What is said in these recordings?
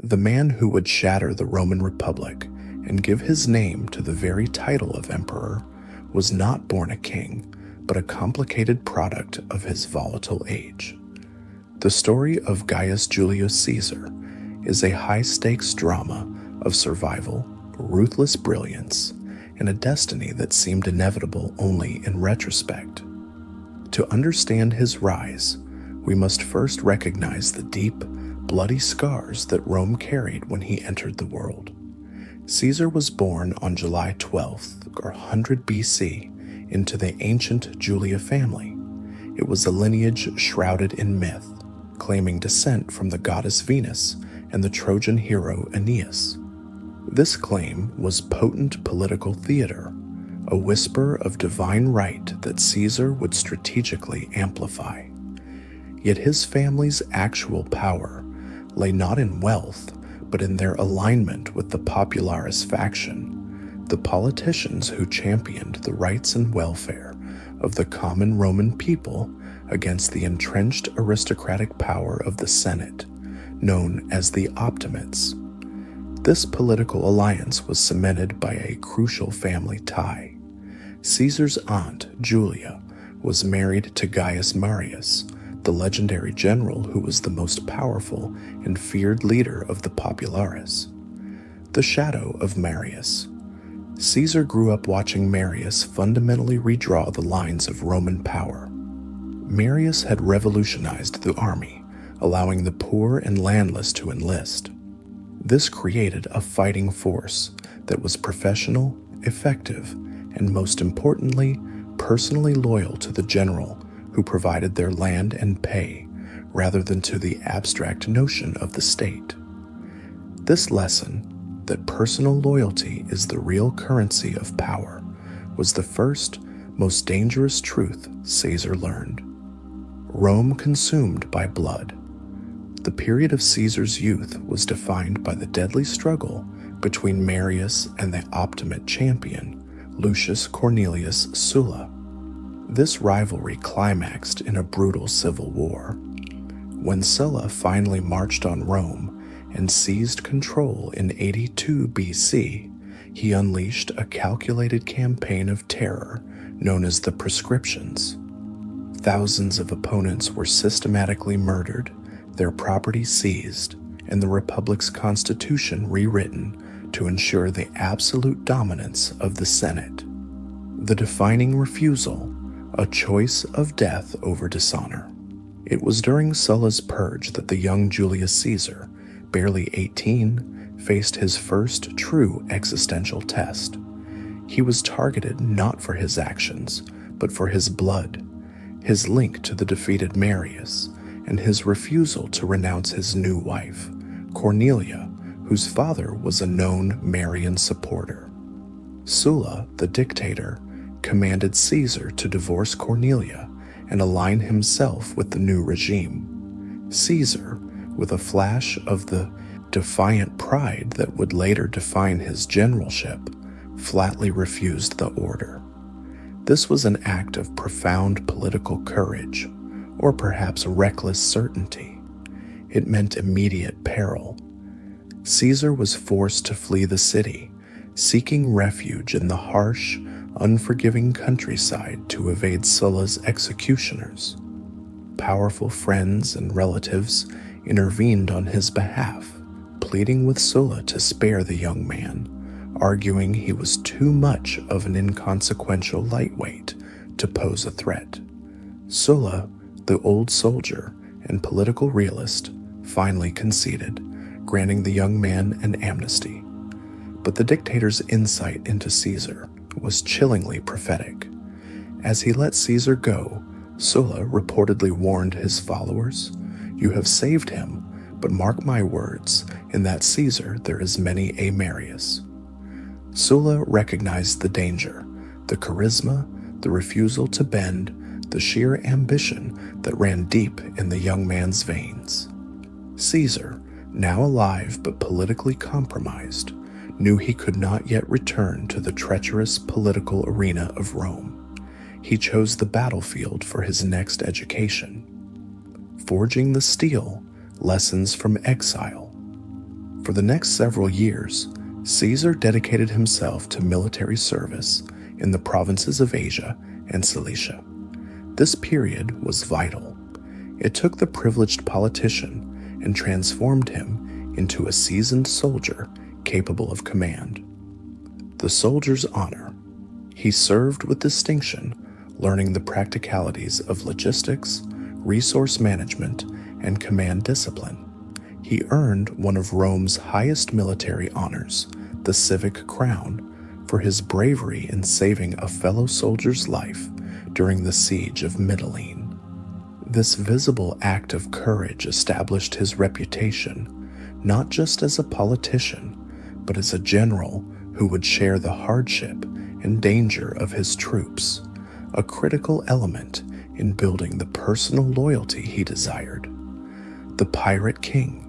The man who would shatter the Roman Republic and give his name to the very title of emperor was not born a king, but a complicated product of his volatile age. The story of Gaius Julius Caesar is a high-stakes drama of survival, ruthless brilliance, and a destiny that seemed inevitable only in retrospect. To understand his rise, we must first recognize the deep, bloody scars that Rome carried when he entered the world. Caesar was born on July 12th, or 100 BC, into the ancient Julia family. It was a lineage shrouded in myth, claiming descent from the goddess Venus and the Trojan hero Aeneas. This claim was potent political theater, a whisper of divine right that Caesar would strategically amplify. Yet his family's actual power lay not in wealth, but in their alignment with the popularis faction, the politicians who championed the rights and welfare of the common Roman people against the entrenched aristocratic power of the Senate, known as the Optimates. This political alliance was cemented by a crucial family tie. Caesar's aunt, Julia, was married to Gaius Marius, the legendary general who was the most powerful and feared leader of the popularis. The shadow of Marius. Caesar grew up watching Marius fundamentally redraw the lines of Roman power. Marius had revolutionized the army, allowing the poor and landless to enlist. This created a fighting force that was professional, effective, and most importantly, personally loyal to the general who provided their land and pay, rather than to the abstract notion of the state. This lesson, that personal loyalty is the real currency of power, was the first, most dangerous truth Caesar learned. Rome consumed by blood. The period of Caesar's youth was defined by the deadly struggle between Marius and the Optimate champion, Lucius Cornelius Sulla. This rivalry climaxed in a brutal civil war. When Sulla finally marched on Rome and seized control in 82 BC, he unleashed a calculated campaign of terror known as the Proscriptions. Thousands of opponents were systematically murdered, their property seized, and the Republic's constitution rewritten to ensure the absolute dominance of the Senate. The defining refusal, a choice of death over dishonor. It was during Sulla's purge that the young Julius Caesar, barely 18, faced his first true existential test. He was targeted not for his actions, but for his blood, his link to the defeated Marius, and his refusal to renounce his new wife, Cornelia, whose father was a known Marian supporter. Sulla, the dictator, commanded Caesar to divorce Cornelia and align himself with the new regime. Caesar, with a flash of the defiant pride that would later define his generalship, flatly refused the order. This was an act of profound political courage, or perhaps reckless certainty. It meant immediate peril. Caesar was forced to flee the city, seeking refuge in the harsh, unforgiving countryside to evade Sulla's executioners. Powerful friends and relatives intervened on his behalf, pleading with Sulla to spare the young man, arguing he was too much of an inconsequential lightweight to pose a threat. Sulla, the old soldier and political realist, finally conceded, granting the young man an amnesty. But the dictator's insight into Caesar was chillingly prophetic. As he let Caesar go, Sulla reportedly warned his followers, "You have saved him, but mark my words, in that Caesar there is many a Marius." Sulla recognized the danger, the charisma, the refusal to bend, the sheer ambition that ran deep in the young man's veins. Caesar, now alive but politically compromised, knew he could not yet return to the treacherous political arena of Rome. He chose the battlefield for his next education. Forging the Steel, Lessons from Exile. For the next several years, Caesar dedicated himself to military service in the provinces of Asia and Cilicia. This period was vital. It took the privileged politician and transformed him into a seasoned soldier capable of command. The soldier's honor. He served with distinction, learning the practicalities of logistics, resource management, and command discipline. He earned one of Rome's highest military honors, the civic crown, for his bravery in saving a fellow soldier's life during the siege of Mytilene. This visible act of courage established his reputation not just as a politician, but as a general who would share the hardship and danger of his troops, a critical element in building the personal loyalty he desired. The Pirate King.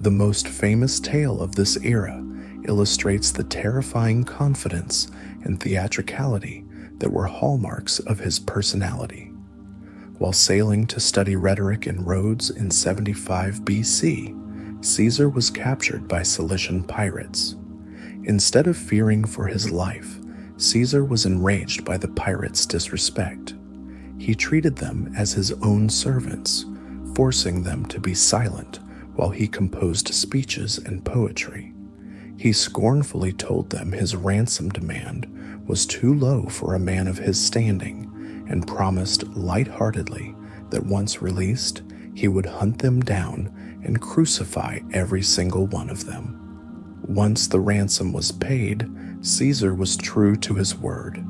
The most famous tale of this era illustrates the terrifying confidence and theatricality that were hallmarks of his personality. While sailing to study rhetoric in Rhodes in 75 BC, Caesar was captured by Cilician pirates. Instead of fearing for his life, Caesar was enraged by the pirates' disrespect. He treated them as his own servants, forcing them to be silent while he composed speeches and poetry. He scornfully told them his ransom demand was too low for a man of his standing, and promised lightheartedly that once released, he would hunt them down and crucify every single one of them. Once the ransom was paid, Caesar was true to his word.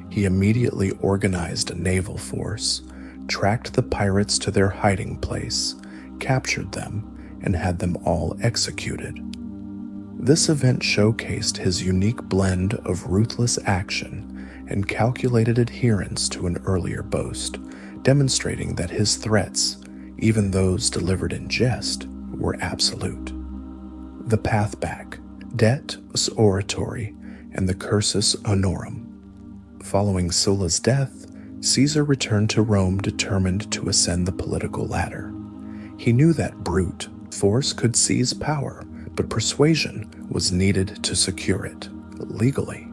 He immediately organized a naval force, tracked the pirates to their hiding place, captured them, and had them all executed. This event showcased his unique blend of ruthless action and calculated adherence to an earlier boast, demonstrating that his threats, even those delivered in jest, were absolute. The path back, debt, oratory, and the cursus honorum. Following Sulla's death, Caesar returned to Rome determined to ascend the political ladder. He knew that brute force could seize power, but persuasion was needed to secure it, legally.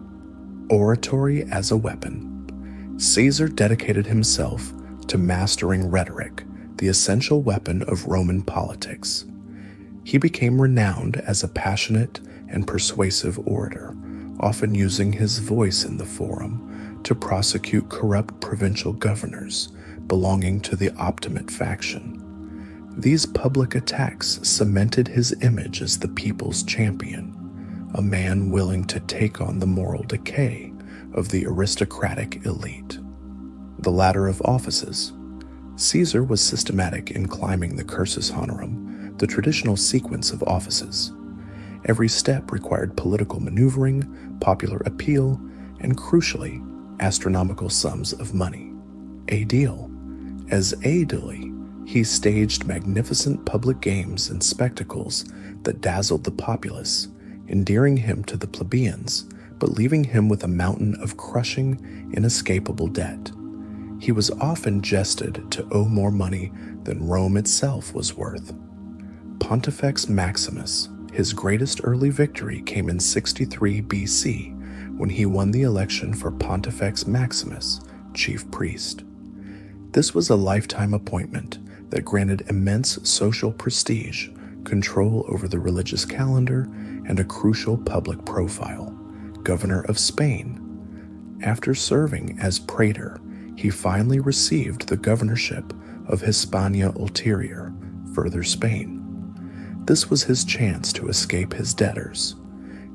Oratory as a weapon. Caesar dedicated himself to mastering rhetoric, the essential weapon of Roman politics. He became renowned as a passionate and persuasive orator, often using his voice in the forum to prosecute corrupt provincial governors belonging to the Optimate faction. These public attacks cemented his image as the people's champion, a man willing to take on the moral decay of the aristocratic elite. The ladder of offices. Caesar was systematic in climbing the cursus honorum, the traditional sequence of offices. Every step required political maneuvering, popular appeal, and crucially, astronomical sums of money. A deal. As aedile, he staged magnificent public games and spectacles that dazzled the populace, endearing him to the plebeians, but leaving him with a mountain of crushing, inescapable debt. He was often jested to owe more money than Rome itself was worth. Pontifex Maximus. His greatest early victory came in 63 BC, when he won the election for Pontifex Maximus, chief priest. This was a lifetime appointment that granted immense social prestige, control over the religious calendar, and a crucial public profile, governor of Spain. After serving as praetor, he finally received the governorship of Hispania Ulterior, further Spain. This was his chance to escape his debtors.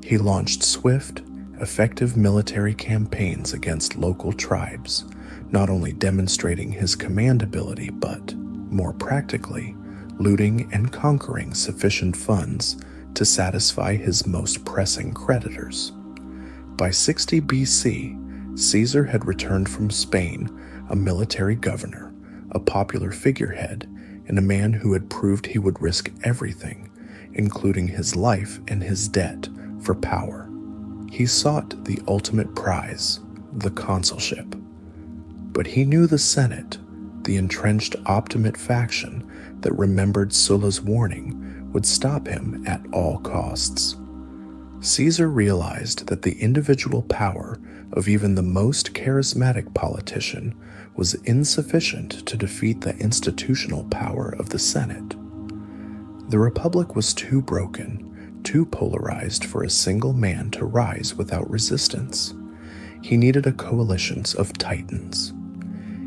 He launched swift, effective military campaigns against local tribes, not only demonstrating his command ability, but, more practically, looting and conquering sufficient funds to satisfy his most pressing creditors. By 60 BC, Caesar had returned from Spain, a military governor, a popular figurehead, and a man who had proved he would risk everything, including his life and his debt, for power. He sought the ultimate prize, the consulship. But he knew the Senate, the entrenched Optimate faction that remembered Sulla's warning, would stop him at all costs. Caesar realized that the individual power of even the most charismatic politician was insufficient to defeat the institutional power of the Senate. The Republic was too broken, too polarized for a single man to rise without resistance. He needed a coalition of titans.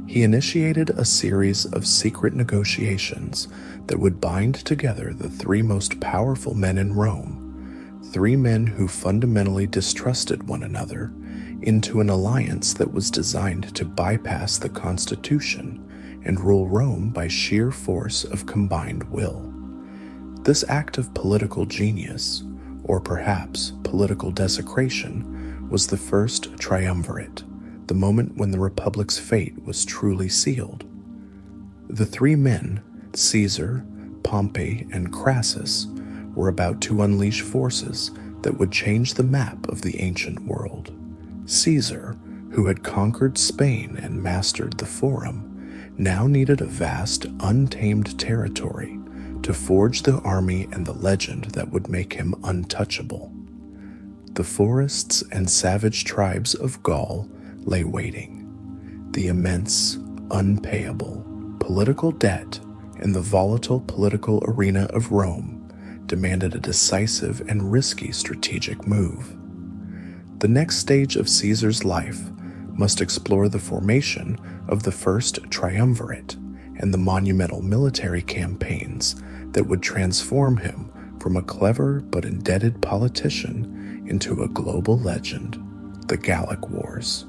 He initiated a series of secret negotiations that would bind together the three most powerful men in Rome, three men who fundamentally distrusted one another, into an alliance that was designed to bypass the Constitution and rule Rome by sheer force of combined will. This act of political genius, or perhaps political desecration, was the first triumvirate, the moment when the Republic's fate was truly sealed. The three men, Caesar, Pompey, and Crassus, were about to unleash forces that would change the map of the ancient world. Caesar, who had conquered Spain and mastered the Forum, now needed a vast, untamed territory to forge the army and the legend that would make him untouchable. The forests and savage tribes of Gaul lay waiting. The immense, unpayable political debt in the volatile political arena of Rome demanded a decisive and risky strategic move. The next stage of Caesar's life must explore the formation of the first triumvirate and the monumental military campaigns that would transform him from a clever but indebted politician into a global legend, the Gallic Wars.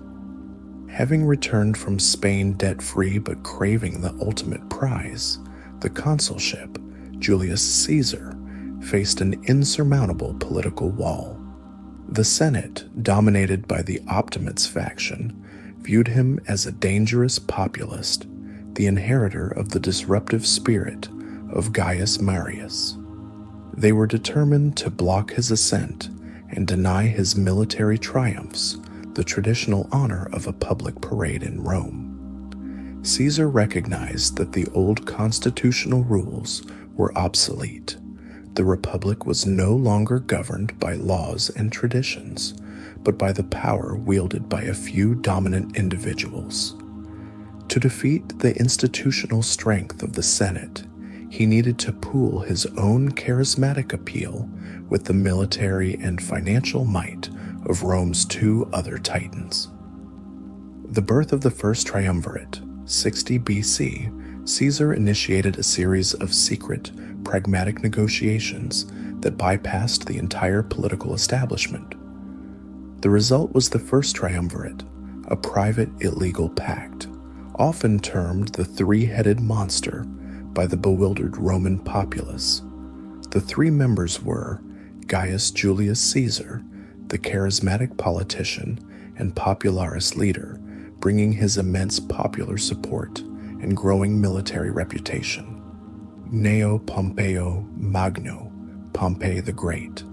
Having returned from Spain debt-free but craving the ultimate prize, the consulship, Julius Caesar, faced an insurmountable political wall. The Senate, dominated by the Optimates faction, viewed him as a dangerous populist, the inheritor of the disruptive spirit of Gaius Marius. They were determined to block his ascent and deny his military triumphs the traditional honor of a public parade in Rome. Caesar recognized that the old constitutional rules were obsolete. The Republic was no longer governed by laws and traditions, but by the power wielded by a few dominant individuals. To defeat the institutional strength of the Senate, he needed to pool his own charismatic appeal with the military and financial might of Rome's two other titans. The birth of the first triumvirate, 60 BC, Caesar initiated a series of secret, pragmatic negotiations that bypassed the entire political establishment. The result was the first triumvirate, a private illegal pact, often termed the three-headed monster by the bewildered Roman populace. The three members were Gaius Julius Caesar, the charismatic politician and popularis leader, bringing his immense popular support and growing military reputation. Gnaeo Pompeo Magno, Pompey the Great,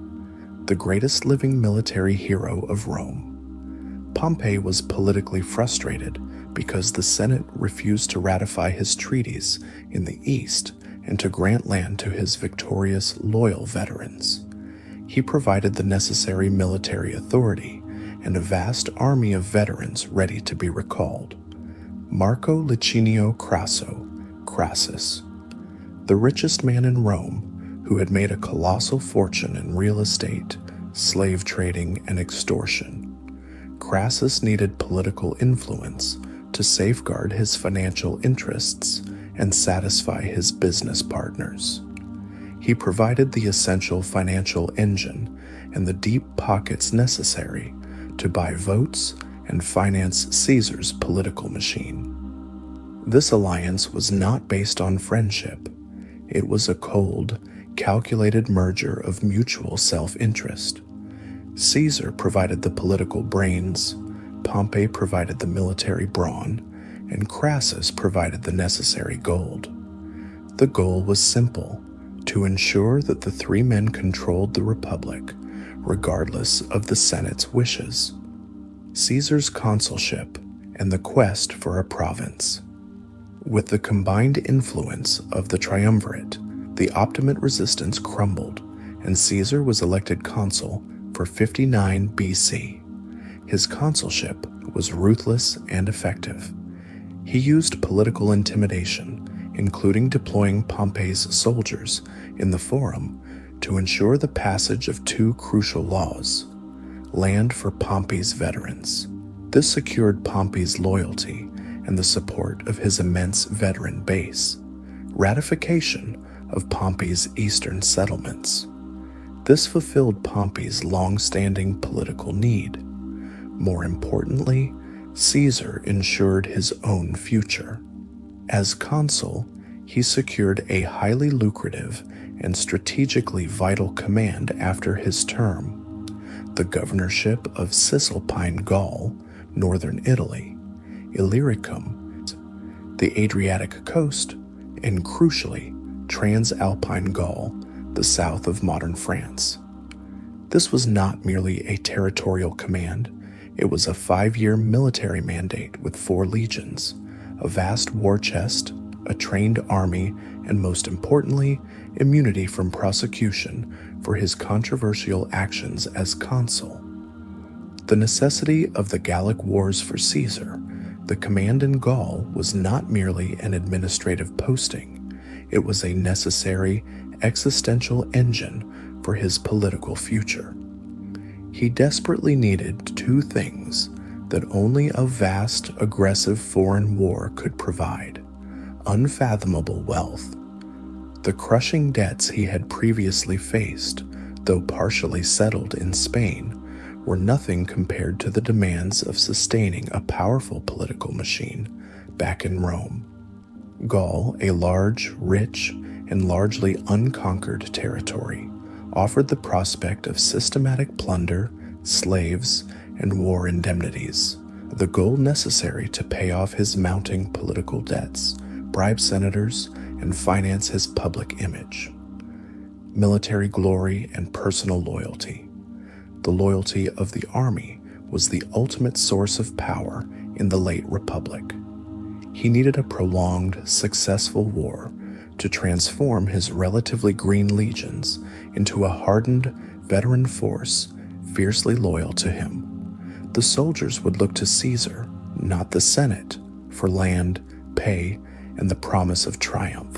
the greatest living military hero of Rome. Pompey was politically frustrated because the Senate refused to ratify his treaties in the East and to grant land to his victorious, loyal veterans. He provided the necessary military authority and a vast army of veterans ready to be recalled. Marco Licinio Crasso, Crassus, the richest man in Rome, who had made a colossal fortune in real estate, slave trading, and extortion. Crassus needed political influence to safeguard his financial interests and satisfy his business partners. He provided the essential financial engine and the deep pockets necessary to buy votes and finance Caesar's political machine. This alliance was not based on friendship. It was a cold, calculated merger of mutual self-interest. Caesar provided the political brains, Pompey provided the military brawn, and Crassus provided the necessary gold. The goal was simple: to ensure that the three men controlled the Republic, regardless of the Senate's wishes. Caesar's consulship and the quest for a province. With the combined influence of the triumvirate, The Optimate resistance crumbled, and Caesar was elected consul for 59 BC. His consulship was ruthless and effective. He used political intimidation, including deploying Pompey's soldiers in the Forum to ensure the passage of two crucial laws: land for Pompey's veterans. This secured Pompey's loyalty and the support of his immense veteran base. Ratification of Pompey's eastern settlements. This fulfilled Pompey's long-standing political need. More importantly, Caesar ensured his own future. As consul, he secured a highly lucrative and strategically vital command after his term: the governorship of Cisalpine Gaul, northern Italy, Illyricum, the Adriatic coast, and crucially, Transalpine Gaul, the south of modern France. This was not merely a territorial command, it was a 5-year military mandate with 4 legions, a vast war chest, a trained army, and most importantly, immunity from prosecution for his controversial actions as consul. The necessity of the Gallic Wars for Caesar, the command in Gaul, was not merely an administrative posting, it was a necessary existential engine for his political future. He desperately needed 2 things that only a vast, aggressive foreign war could provide: unfathomable wealth. The crushing debts he had previously faced, though partially settled in Spain, were nothing compared to the demands of sustaining a powerful political machine back in Rome. Gaul, a large, rich, and largely unconquered territory, offered the prospect of systematic plunder, slaves, and war indemnities, the goal necessary to pay off his mounting political debts, bribe senators, and finance his public image. Military glory and personal loyalty. The loyalty of the army was the ultimate source of power in the late Republic. He needed a prolonged, successful war to transform his relatively green legions into a hardened, veteran force fiercely loyal to him. The soldiers would look to Caesar, not the Senate, for land, pay, and the promise of triumph.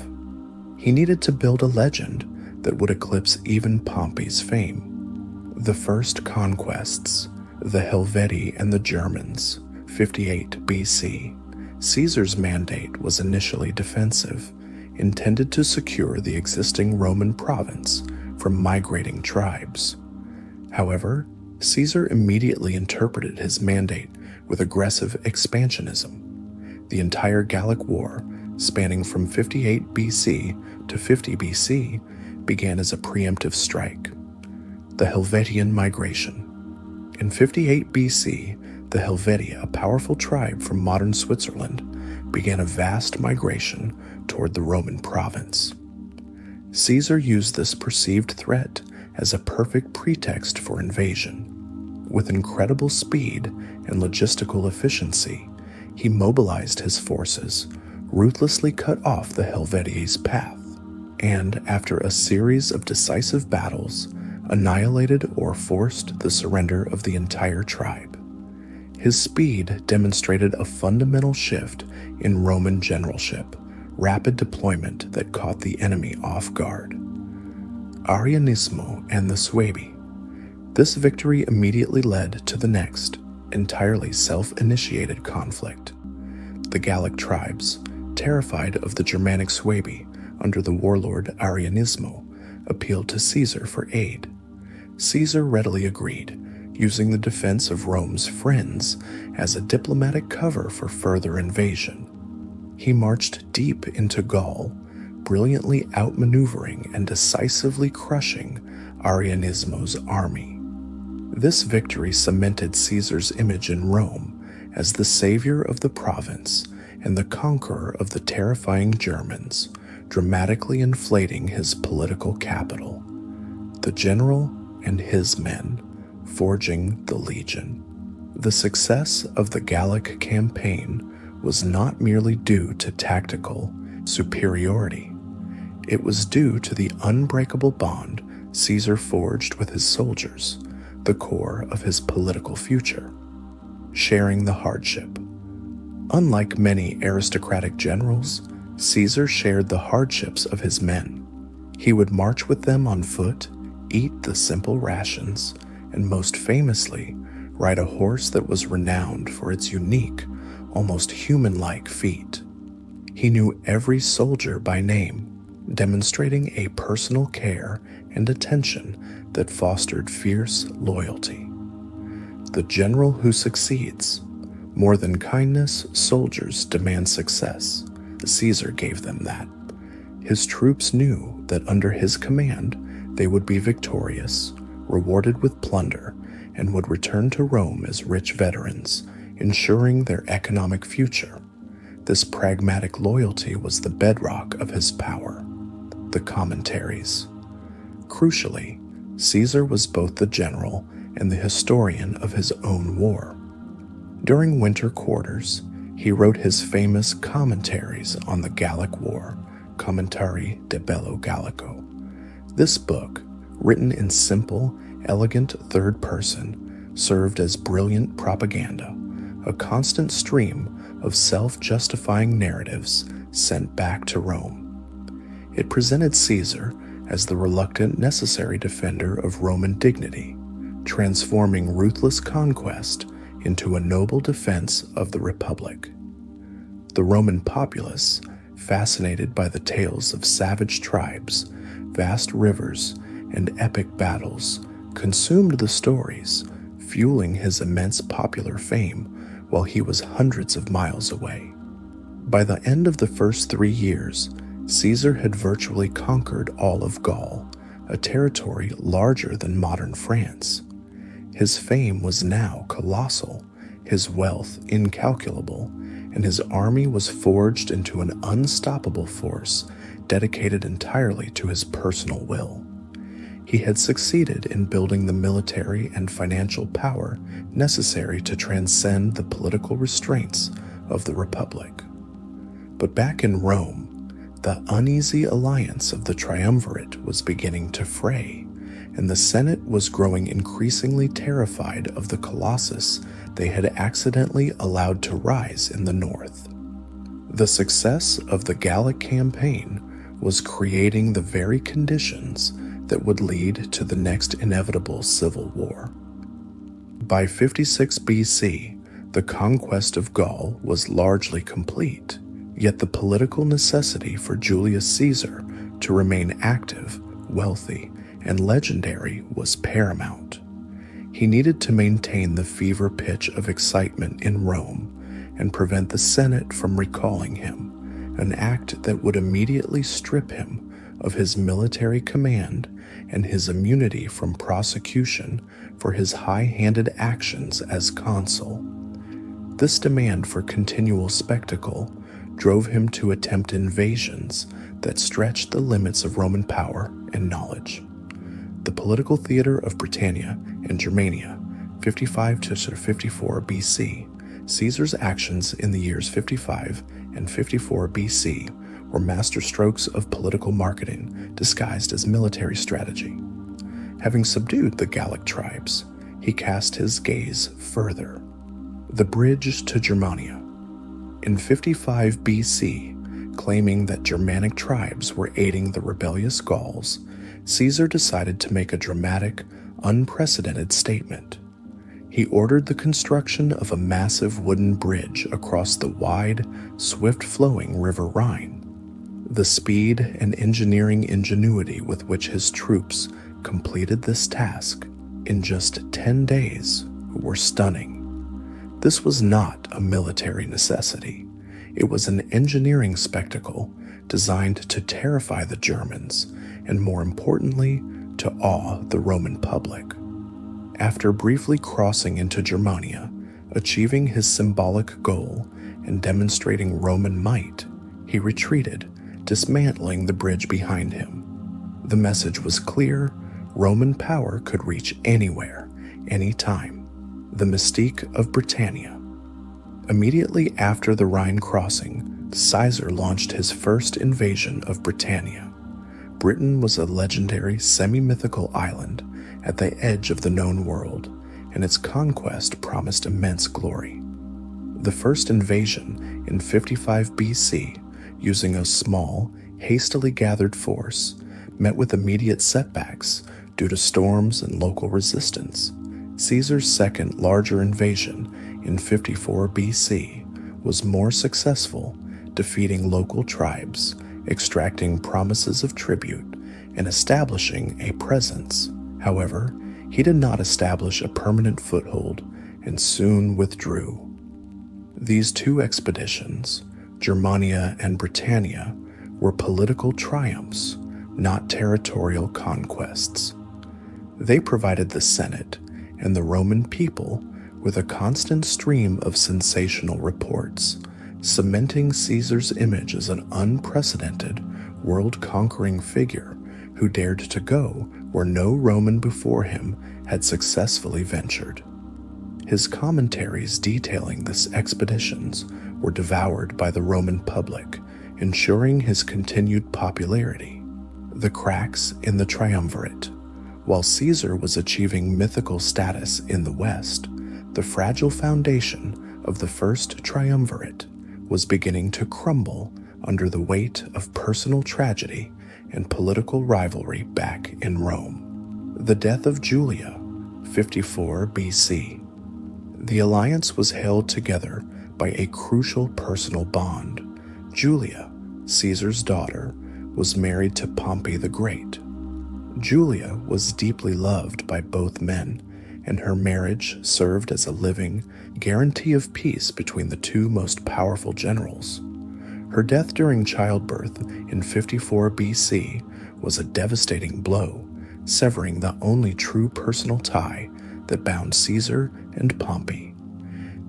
He needed to build a legend that would eclipse even Pompey's fame. The first conquests, the Helvetii and the Germans, 58 BC. Caesar's mandate was initially defensive, intended to secure the existing Roman province from migrating tribes. However, Caesar immediately interpreted his mandate with aggressive expansionism. The entire Gallic War, spanning from 58 BC to 50 BC, began as a preemptive strike. The Helvetian migration. In 58 BC, the Helvetii, a powerful tribe from modern Switzerland, began a vast migration toward the Roman province. Caesar used this perceived threat as a perfect pretext for invasion. With incredible speed and logistical efficiency, he mobilized his forces, ruthlessly cut off the Helvetii's path, and after a series of decisive battles, annihilated or forced the surrender of the entire tribe. His speed demonstrated a fundamental shift in Roman generalship, rapid deployment that caught the enemy off guard. Arianismo and the Suebi. This victory immediately led to the next, entirely self-initiated conflict. The Gallic tribes, terrified of the Germanic Suebi under the warlord Arianismo, appealed to Caesar for aid. Caesar readily agreed, using the defense of Rome's friends as a diplomatic cover for further invasion. He marched deep into Gaul, brilliantly outmaneuvering and decisively crushing Arianismo's army. This victory cemented Caesar's image in Rome as the savior of the province and the conqueror of the terrifying Germans, dramatically inflating his political capital. The general and his men, forging the legion. The success of the Gallic campaign was not merely due to tactical superiority. It was due to the unbreakable bond Caesar forged with his soldiers, the core of his political future, sharing the hardship. Unlike many aristocratic generals, Caesar shared the hardships of his men. He would march with them on foot, eat the simple rations, and most famously, ride a horse that was renowned for its unique, almost human-like feat. He knew every soldier by name, demonstrating a personal care and attention that fostered fierce loyalty. The general who succeeds. More than kindness, soldiers demand success. Caesar gave them that. His troops knew that under his command, they would be victorious, rewarded with plunder, and would return to Rome as rich veterans, ensuring their economic future. This pragmatic loyalty was the bedrock of his power. The commentaries. Crucially, Caesar was both the general and the historian of his own war. During winter quarters, he wrote his famous commentaries on the Gallic War, Commentari de Bello Gallico. This book, written in simple, elegant third person, served as brilliant propaganda, a constant stream of self-justifying narratives sent back to Rome. It presented Caesar as the reluctant, necessary defender of Roman dignity, transforming ruthless conquest into a noble defense of the Republic. The Roman populace, fascinated by the tales of savage tribes, vast rivers, and epic battles, consumed the stories, fueling his immense popular fame while he was hundreds of miles away. By the end of the first 3 years, Caesar had virtually conquered all of Gaul, a territory larger than modern France. His fame was now colossal, his wealth incalculable, and his army was forged into an unstoppable force dedicated entirely to his personal will. He had succeeded in building the military and financial power necessary to transcend the political restraints of the Republic. But back in Rome, the uneasy alliance of the triumvirate was beginning to fray, and the Senate was growing increasingly terrified of the colossus they had accidentally allowed to rise in the north. The success of the Gallic campaign was creating the very conditions that would lead to the next inevitable civil war. By 56 BC, the conquest of Gaul was largely complete, yet the political necessity for Julius Caesar to remain active, wealthy, and legendary was paramount. He needed to maintain the fever pitch of excitement in Rome and prevent the Senate from recalling him, an act that would immediately strip him of his military command and his immunity from prosecution for his high-handed actions as consul. This demand for continual spectacle drove him to attempt invasions that stretched the limits of Roman power and knowledge. The political theater of Britannia and Germania, 55 to 54 BC, Caesar's actions in the years 55 and 54 BC were masterstrokes of political marketing disguised as military strategy. Having subdued the Gallic tribes, he cast his gaze further. The bridge to Germania. In 55 BC, claiming that Germanic tribes were aiding the rebellious Gauls, Caesar decided to make a dramatic, unprecedented statement. He ordered the construction of a massive wooden bridge across the wide, swift-flowing River Rhine. The speed and engineering ingenuity with which his troops completed this task in just 10 days were stunning. This was not a military necessity. It was an engineering spectacle designed to terrify the Germans and, more importantly, to awe the Roman public. After briefly crossing into Germania, achieving his symbolic goal and demonstrating Roman might, he retreated, dismantling the bridge behind him. The message was clear: Roman power could reach anywhere, anytime. The mystique of Britannia. Immediately after the Rhine crossing, Caesar launched his first invasion of Britannia. Britain was a legendary semi-mythical island at the edge of the known world, and its conquest promised immense glory. The first invasion in 55 BC, using a small, hastily gathered force, met with immediate setbacks due to storms and local resistance. Caesar's second larger invasion in 54 BC was more successful, defeating local tribes, extracting promises of tribute, and establishing a presence. However, he did not establish a permanent foothold and soon withdrew. These two expeditions, Germania and Britannia, were political triumphs, not territorial conquests. They provided the Senate and the Roman people with a constant stream of sensational reports, cementing Caesar's image as an unprecedented, world-conquering figure who dared to go where no Roman before him had successfully ventured. His commentaries detailing these expeditions were devoured by the Roman public, ensuring his continued popularity. The cracks in the triumvirate. While Caesar was achieving mythical status in the West, the fragile foundation of the first triumvirate was beginning to crumble under the weight of personal tragedy and political rivalry back in Rome. The death of Julia, 54 BC. The alliance was held together by a crucial personal bond. Julia, Caesar's daughter, was married to Pompey the Great. Julia was deeply loved by both men, and her marriage served as a living guarantee of peace between the two most powerful generals. Her death during childbirth in 54 BC was a devastating blow, severing the only true personal tie that bound Caesar and Pompey.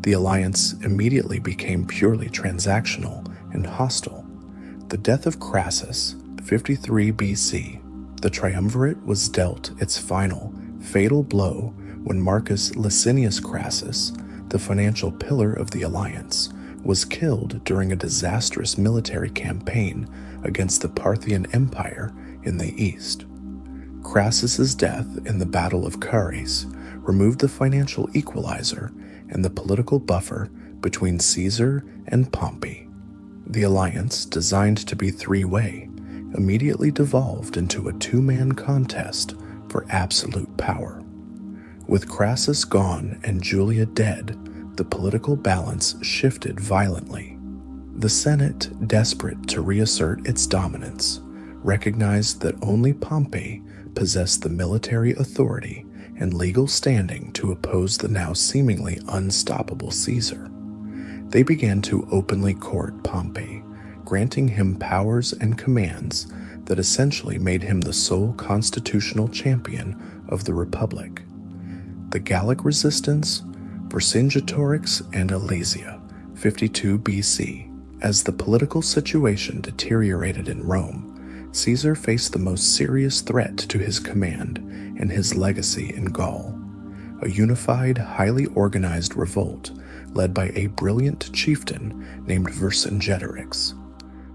The alliance immediately became purely transactional and hostile. The death of Crassus, 53 BC. The triumvirate was dealt its final, fatal blow when Marcus Licinius Crassus, the financial pillar of the alliance, was killed during a disastrous military campaign against the Parthian Empire in the east. Crassus's death in the Battle of Carrhae removed the financial equalizer and the political buffer between Caesar and Pompey. The alliance, designed to be three-way, immediately devolved into a two-man contest for absolute power. With Crassus gone and Julia dead, the political balance shifted violently. The Senate, desperate to reassert its dominance, recognized that only Pompey possessed the military authority and legal standing to oppose the now seemingly unstoppable Caesar. They began to openly court Pompey, granting him powers and commands that essentially made him the sole constitutional champion of the Republic. The Gallic resistance, Vercingetorix and Alesia, 52 BC. As the political situation deteriorated in Rome, Caesar faced the most serious threat to his command and his legacy in Gaul, a unified, highly organized revolt led by a brilliant chieftain named Vercingetorix.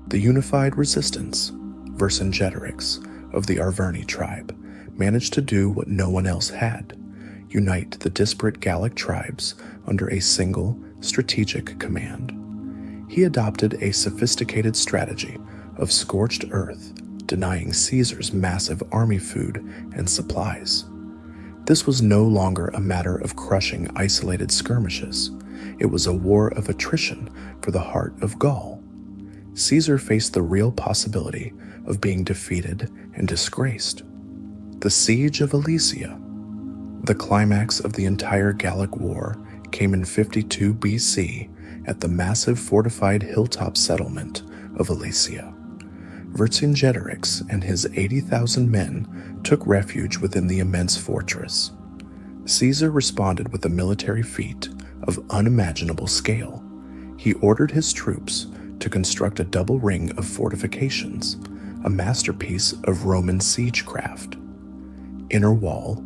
The unified resistance, Vercingetorix, of the Arverni tribe, managed to do what no one else had: unite the disparate Gallic tribes under a single, strategic command. He adopted a sophisticated strategy of scorched earth, denying Caesar's massive army food and supplies. This was no longer a matter of crushing isolated skirmishes. It was a war of attrition for the heart of Gaul. Caesar faced the real possibility of being defeated and disgraced. The siege of Alesia. The climax of the entire Gallic War came in 52 BC at the massive fortified hilltop settlement of Alesia. Vercingetorix and his 80,000 men took refuge within the immense fortress. Caesar responded with a military feat of unimaginable scale. He ordered his troops to construct a double ring of fortifications, a masterpiece of Roman siegecraft. Inner wall,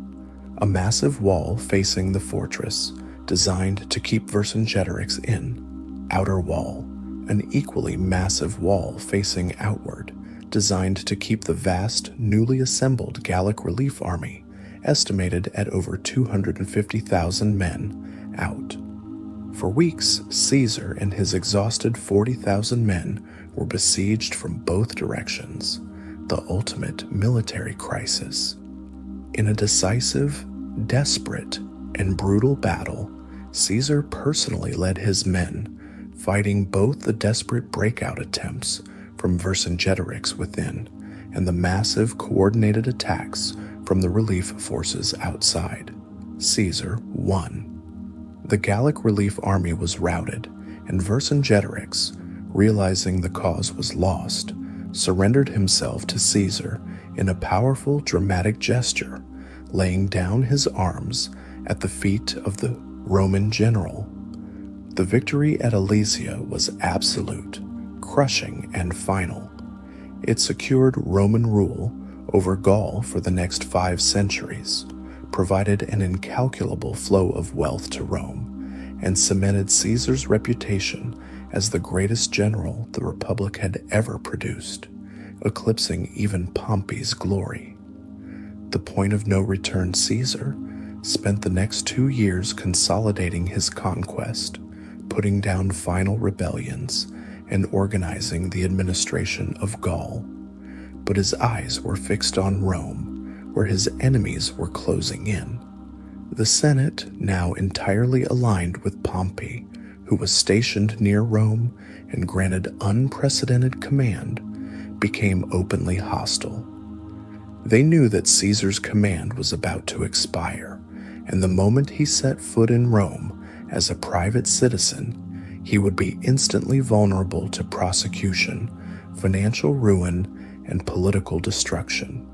a massive wall facing the fortress, designed to keep Vercingetorix in. Outer wall, an equally massive wall facing outward, designed to keep the vast, newly assembled Gallic relief army, estimated at over 250,000 men, out. For weeks, Caesar and his exhausted 40,000 men were besieged from both directions, the ultimate military crisis. In a decisive, desperate, and brutal battle, Caesar personally led his men, fighting both the desperate breakout attempts from Vercingetorix within and the massive coordinated attacks from the relief forces outside. Caesar won. The Gallic relief army was routed, and Vercingetorix, realizing the cause was lost, surrendered himself to Caesar in a powerful, dramatic gesture, laying down his arms at the feet of the Roman general. The victory at Alesia was absolute, crushing, and final. It secured Roman rule over Gaul for the next 5 centuries, provided an incalculable flow of wealth to Rome, and cemented Caesar's reputation as the greatest general the Republic had ever produced, eclipsing even Pompey's glory. The point of no return Caesar spent the next 2 years consolidating his conquest, putting down final rebellions, and organizing the administration of Gaul. But his eyes were fixed on Rome, where his enemies were closing in. The Senate, now entirely aligned with Pompey, who was stationed near Rome and granted unprecedented command, became openly hostile. They knew that Caesar's command was about to expire, and the moment he set foot in Rome as a private citizen, he would be instantly vulnerable to prosecution, financial ruin, and political destruction.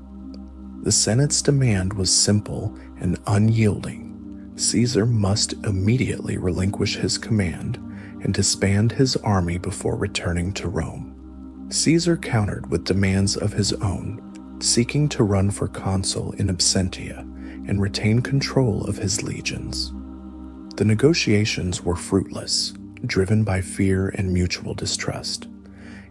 The Senate's demand was simple and unyielding. Caesar must immediately relinquish his command and disband his army before returning to Rome. Caesar countered with demands of his own, seeking to run for consul in absentia and retain control of his legions. The negotiations were fruitless, driven by fear and mutual distrust.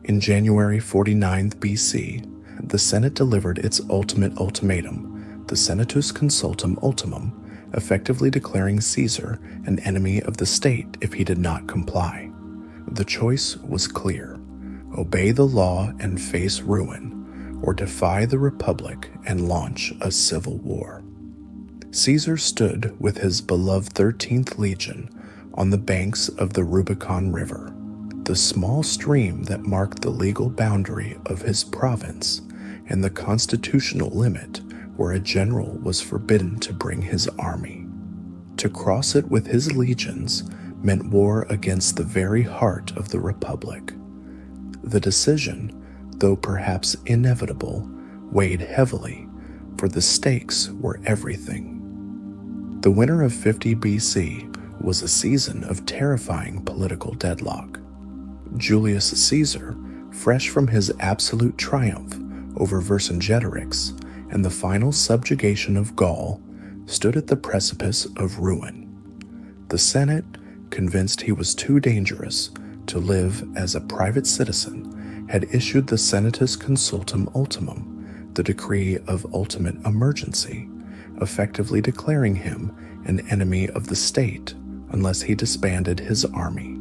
In January 49 BC, the Senate delivered its ultimate ultimatum, the Senatus Consultum Ultimum, effectively declaring Caesar an enemy of the state if he did not comply. The choice was clear: obey the law and face ruin, or defy the Republic and launch a civil war. Caesar stood with his beloved 13th Legion on the banks of the Rubicon River, the small stream that marked the legal boundary of his province and the constitutional limit where a general was forbidden to bring his army. To cross it with his legions meant war against the very heart of the Republic. The decision, though perhaps inevitable, weighed heavily, for the stakes were everything. The winter of 50 BC was a season of terrifying political deadlock. Julius Caesar, fresh from his absolute triumph over Vercingetorix and the final subjugation of Gaul, stood at the precipice of ruin. The Senate, convinced he was too dangerous to live as a private citizen, had issued the Senatus Consultum Ultimum, the decree of ultimate emergency, effectively declaring him an enemy of the state unless he disbanded his army.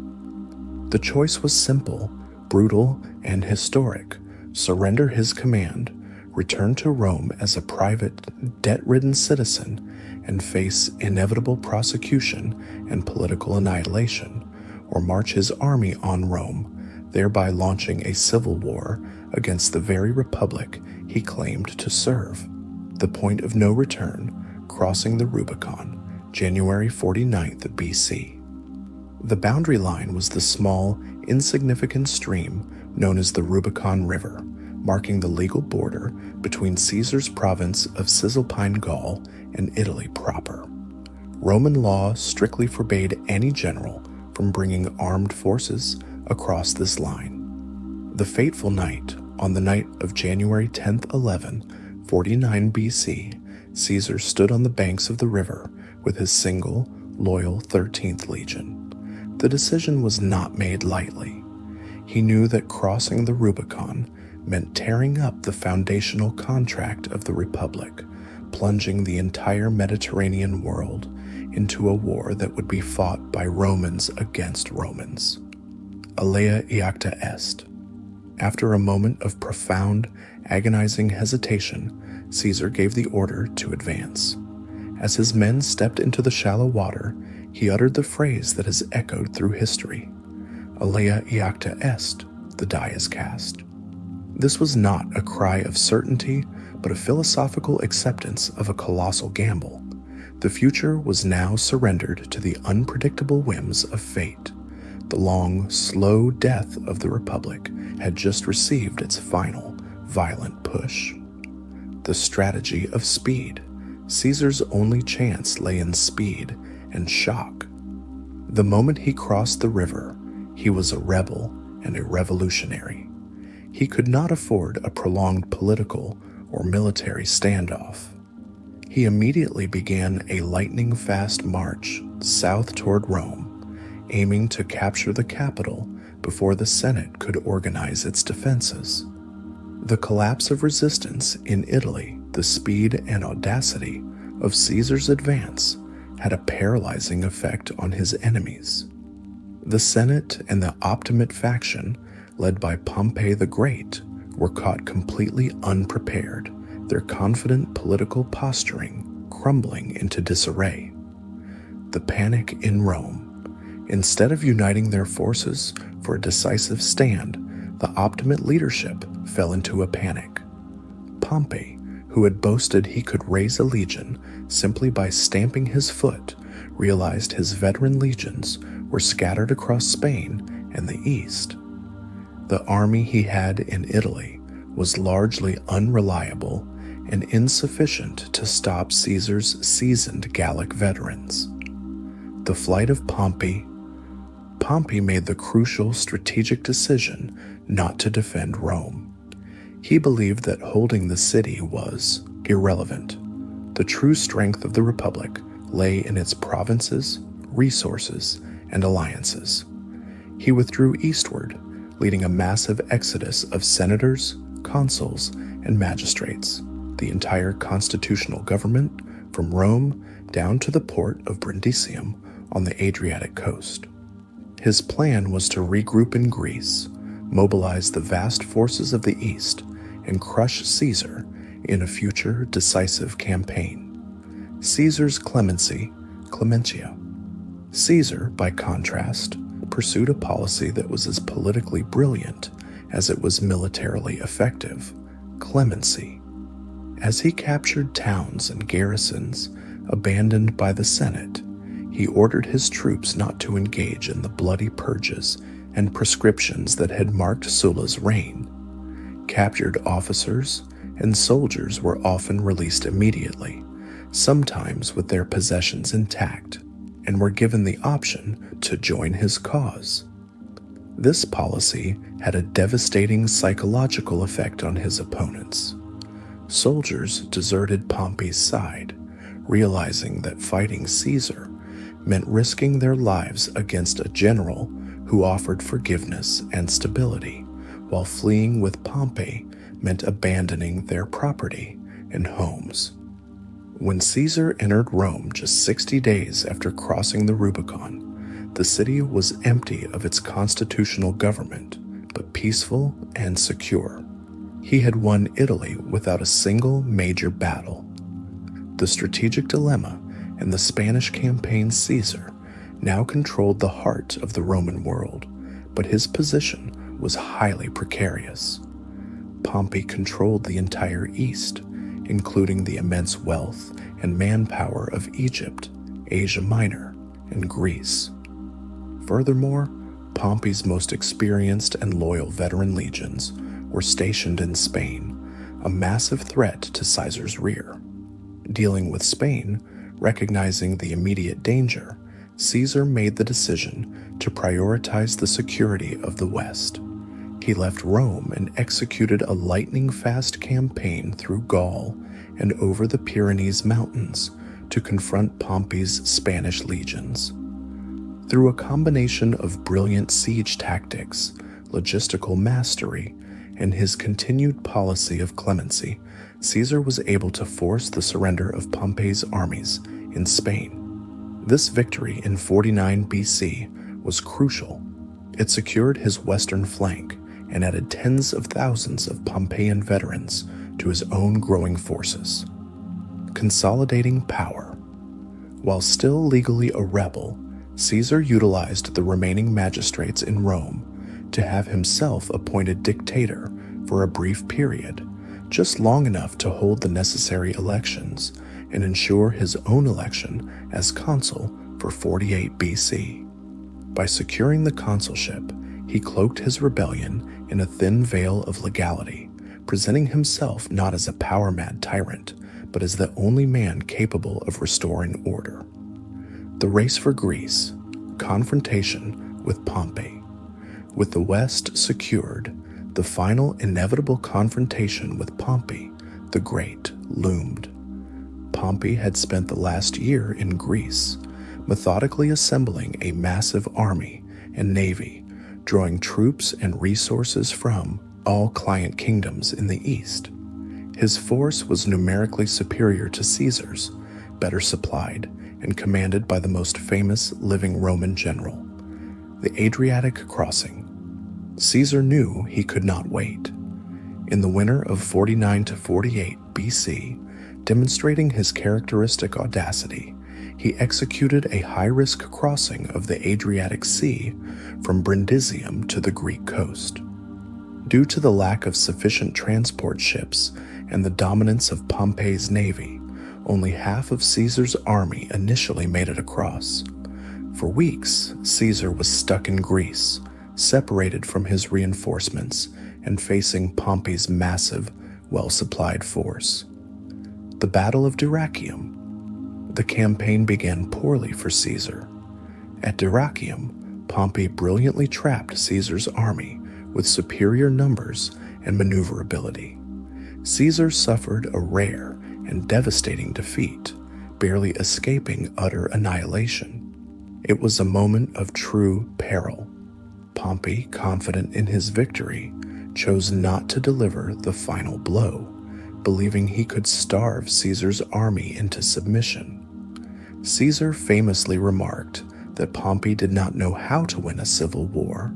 The choice was simple, brutal, and historic: surrender his command, return to Rome as a private, debt-ridden citizen, and face inevitable prosecution and political annihilation, or march his army on Rome, thereby launching a civil war against the very republic he claimed to serve. The point of no return, crossing the Rubicon, January 49th BC. The boundary line was the small, insignificant stream known as the Rubicon River, marking the legal border between Caesar's province of Cisalpine Gaul and Italy proper. Roman law strictly forbade any general from bringing armed forces across this line. The fateful night, on the night of January 10th, 49 BC, Caesar stood on the banks of the river with his single, loyal 13th Legion. The decision was not made lightly. He knew that crossing the Rubicon meant tearing up the foundational contract of the Republic, plunging the entire Mediterranean world into a war that would be fought by Romans against Romans. Alea iacta est. After a moment of profound, agonizing hesitation, Caesar gave the order to advance. As his men stepped into the shallow water, he uttered the phrase that has echoed through history: Alea iacta est, the die is cast. This was not a cry of certainty, but a philosophical acceptance of a colossal gamble. The future was now surrendered to the unpredictable whims of fate. The long, slow death of the Republic had just received its final, violent push. The strategy of speed. Caesar's only chance lay in speed and shock. The moment he crossed the river, he was a rebel and a revolutionary. He could not afford a prolonged political or military standoff. He immediately began a lightning-fast march south toward Rome, aiming to capture the capital before the Senate could organize its defenses. The collapse of resistance in Italy, the speed and audacity of Caesar's advance, had a paralyzing effect on his enemies. The Senate and the Optimate faction, led by Pompey the Great, were caught completely unprepared, their confident political posturing crumbling into disarray. The panic in Rome. Instead of uniting their forces for a decisive stand, the Optimate leadership fell into a panic. Pompey, who had boasted he could raise a legion simply by stamping his foot, realized his veteran legions were scattered across Spain and the East. The army he had in Italy was largely unreliable and insufficient to stop Caesar's seasoned Gallic veterans. The flight of Pompey made the crucial strategic decision not to defend Rome. He believed that holding the city was irrelevant. The true strength of the Republic lay in its provinces, resources, and alliances. He withdrew eastward, leading a massive exodus of senators, consuls, and magistrates, the entire constitutional government from Rome down to the port of Brundisium on the Adriatic coast. His plan was to regroup in Greece, mobilize the vast forces of the East, and crush Caesar in a future decisive campaign. Caesar's clementia. Caesar, by contrast, pursued a policy that was as politically brilliant as it was militarily effective: clemency. As he captured towns and garrisons abandoned by the Senate, he ordered his troops not to engage in the bloody purges and proscriptions that had marked Sulla's reign. Captured officers and soldiers were often released immediately, sometimes with their possessions intact, and were given the option to join his cause. This policy had a devastating psychological effect on his opponents. Soldiers deserted Pompey's side, realizing that fighting Caesar meant risking their lives against a general who offered forgiveness and stability, while fleeing with Pompey meant abandoning their property and homes. When Caesar entered Rome just 60 days after crossing the Rubicon, the city was empty of its constitutional government, but peaceful and secure. He had won Italy without a single major battle. The strategic dilemma and the Spanish campaign Caesar now controlled the heart of the Roman world, but his position was highly precarious. Pompey controlled the entire East, including the immense wealth and manpower of Egypt, Asia Minor, and Greece. Furthermore, Pompey's most experienced and loyal veteran legions were stationed in Spain, a massive threat to Caesar's rear. Dealing with Spain, recognizing the immediate danger, Caesar made the decision to prioritize the security of the West. He left Rome and executed a lightning-fast campaign through Gaul and over the Pyrenees Mountains to confront Pompey's Spanish legions. Through a combination of brilliant siege tactics, logistical mastery, and his continued policy of clemency, Caesar was able to force the surrender of Pompey's armies in Spain. This victory in 49 BC was crucial. It secured his western flank and added tens of thousands of Pompeian veterans to his own growing forces. Consolidating power. While still legally a rebel, Caesar utilized the remaining magistrates in Rome to have himself appointed dictator for a brief period, just long enough to hold the necessary elections and ensure his own election as consul for 48 BC. By securing the consulship, he cloaked his rebellion in a thin veil of legality, presenting himself not as a power-mad tyrant, but as the only man capable of restoring order. The race for Greece. Confrontation with Pompey. With the West secured, the final inevitable confrontation with Pompey the Great loomed. Pompey had spent the last year in Greece, methodically assembling a massive army and navy, drawing troops and resources from all client kingdoms in the east. His force was numerically superior to Caesar's, better supplied, and commanded by the most famous living Roman general. The Adriatic crossing. Caesar knew he could not wait. In the winter of 49 to 48 BC, demonstrating his characteristic audacity, he executed a high-risk crossing of the Adriatic Sea from Brundisium to the Greek coast. Due to the lack of sufficient transport ships and the dominance of Pompey's navy, only half of Caesar's army initially made it across. For weeks, Caesar was stuck in Greece, separated from his reinforcements and facing Pompey's massive, well-supplied force. The Battle of Dyrrhachium. The campaign began poorly for Caesar. At Dyrrhachium, Pompey brilliantly trapped Caesar's army with superior numbers and maneuverability. Caesar suffered a rare and devastating defeat, barely escaping utter annihilation. It was a moment of true peril. Pompey, confident in his victory, chose not to deliver the final blow, believing he could starve Caesar's army into submission. Caesar famously remarked that Pompey did not know how to win a civil war.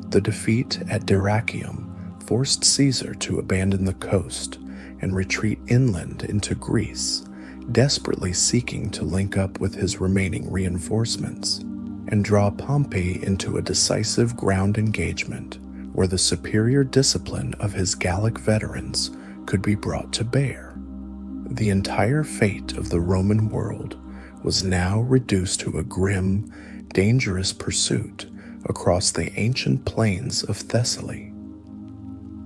The defeat at Dyrrhachium forced Caesar to abandon the coast and retreat inland into Greece, desperately seeking to link up with his remaining reinforcements and draw Pompey into a decisive ground engagement where the superior discipline of his Gallic veterans could be brought to bear. The entire fate of the Roman world was now reduced to a grim, dangerous pursuit across the ancient plains of Thessaly.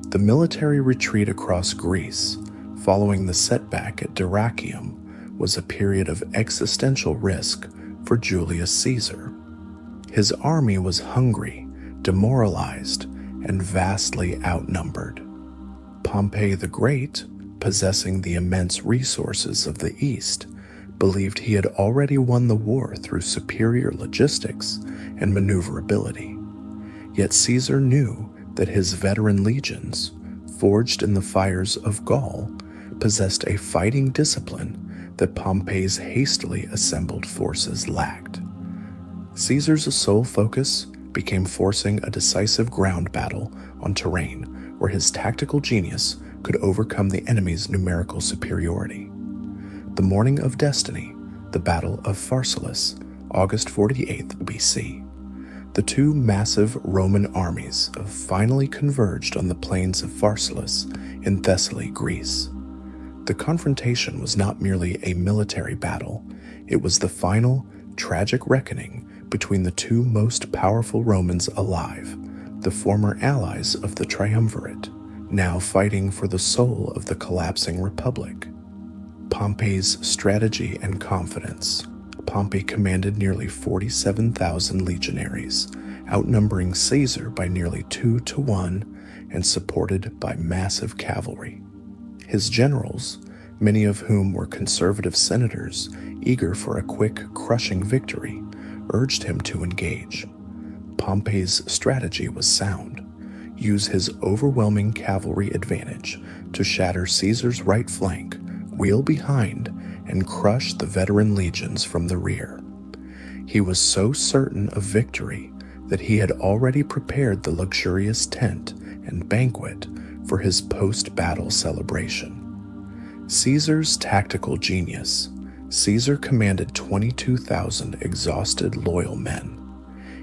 The military retreat across Greece, following the setback at Dyrrhachium, was a period of existential risk for Julius Caesar. His army was hungry, demoralized, and vastly outnumbered. Pompey the Great, possessing the immense resources of the East, believed he had already won the war through superior logistics and maneuverability. Yet Caesar knew that his veteran legions, forged in the fires of Gaul, possessed a fighting discipline that Pompey's hastily assembled forces lacked. Caesar's sole focus became forcing a decisive ground battle on terrain where his tactical genius could overcome the enemy's numerical superiority. The morning of destiny, the Battle of Pharsalus, August 48th BC. The two massive Roman armies finally converged on the plains of Pharsalus in Thessaly, Greece. The confrontation was not merely a military battle, it was the final, tragic reckoning between the two most powerful Romans alive, the former allies of the triumvirate, now fighting for the soul of the collapsing republic. Pompey's strategy and confidence. Pompey commanded nearly 47,000 legionaries, outnumbering Caesar by nearly 2-1 and supported by massive cavalry. His generals, many of whom were conservative senators eager for a quick, crushing victory, urged him to engage. Pompey's strategy was sound. use his overwhelming cavalry advantage to shatter Caesar's right flank, wheel behind, and crush the veteran legions from the rear. He was so certain of victory that he had already prepared the luxurious tent and banquet for his post-battle celebration. Caesar's tactical genius. Caesar commanded 22,000 exhausted loyal men.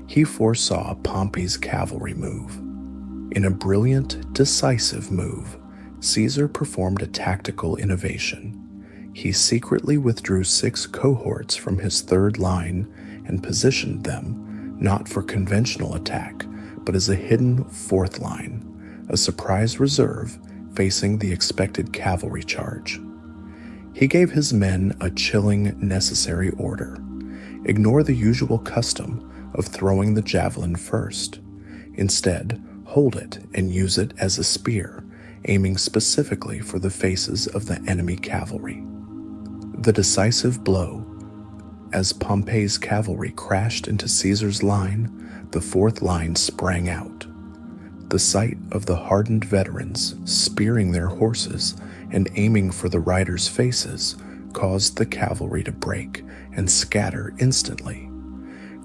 He foresaw Pompey's cavalry move. In a brilliant, decisive move, Caesar performed a tactical innovation. He secretly withdrew 6 cohorts from his third line and positioned them not for conventional attack, but as a hidden fourth line, a surprise reserve facing the expected cavalry charge. He gave his men a chilling, necessary order. Ignore the usual custom of throwing the javelin first. Instead, hold it and use it as a spear, aiming specifically for the faces of the enemy cavalry. The decisive blow. As Pompey's cavalry crashed into Caesar's line, the fourth line sprang out. The sight of the hardened veterans spearing their horses and aiming for the riders' faces caused the cavalry to break and scatter instantly.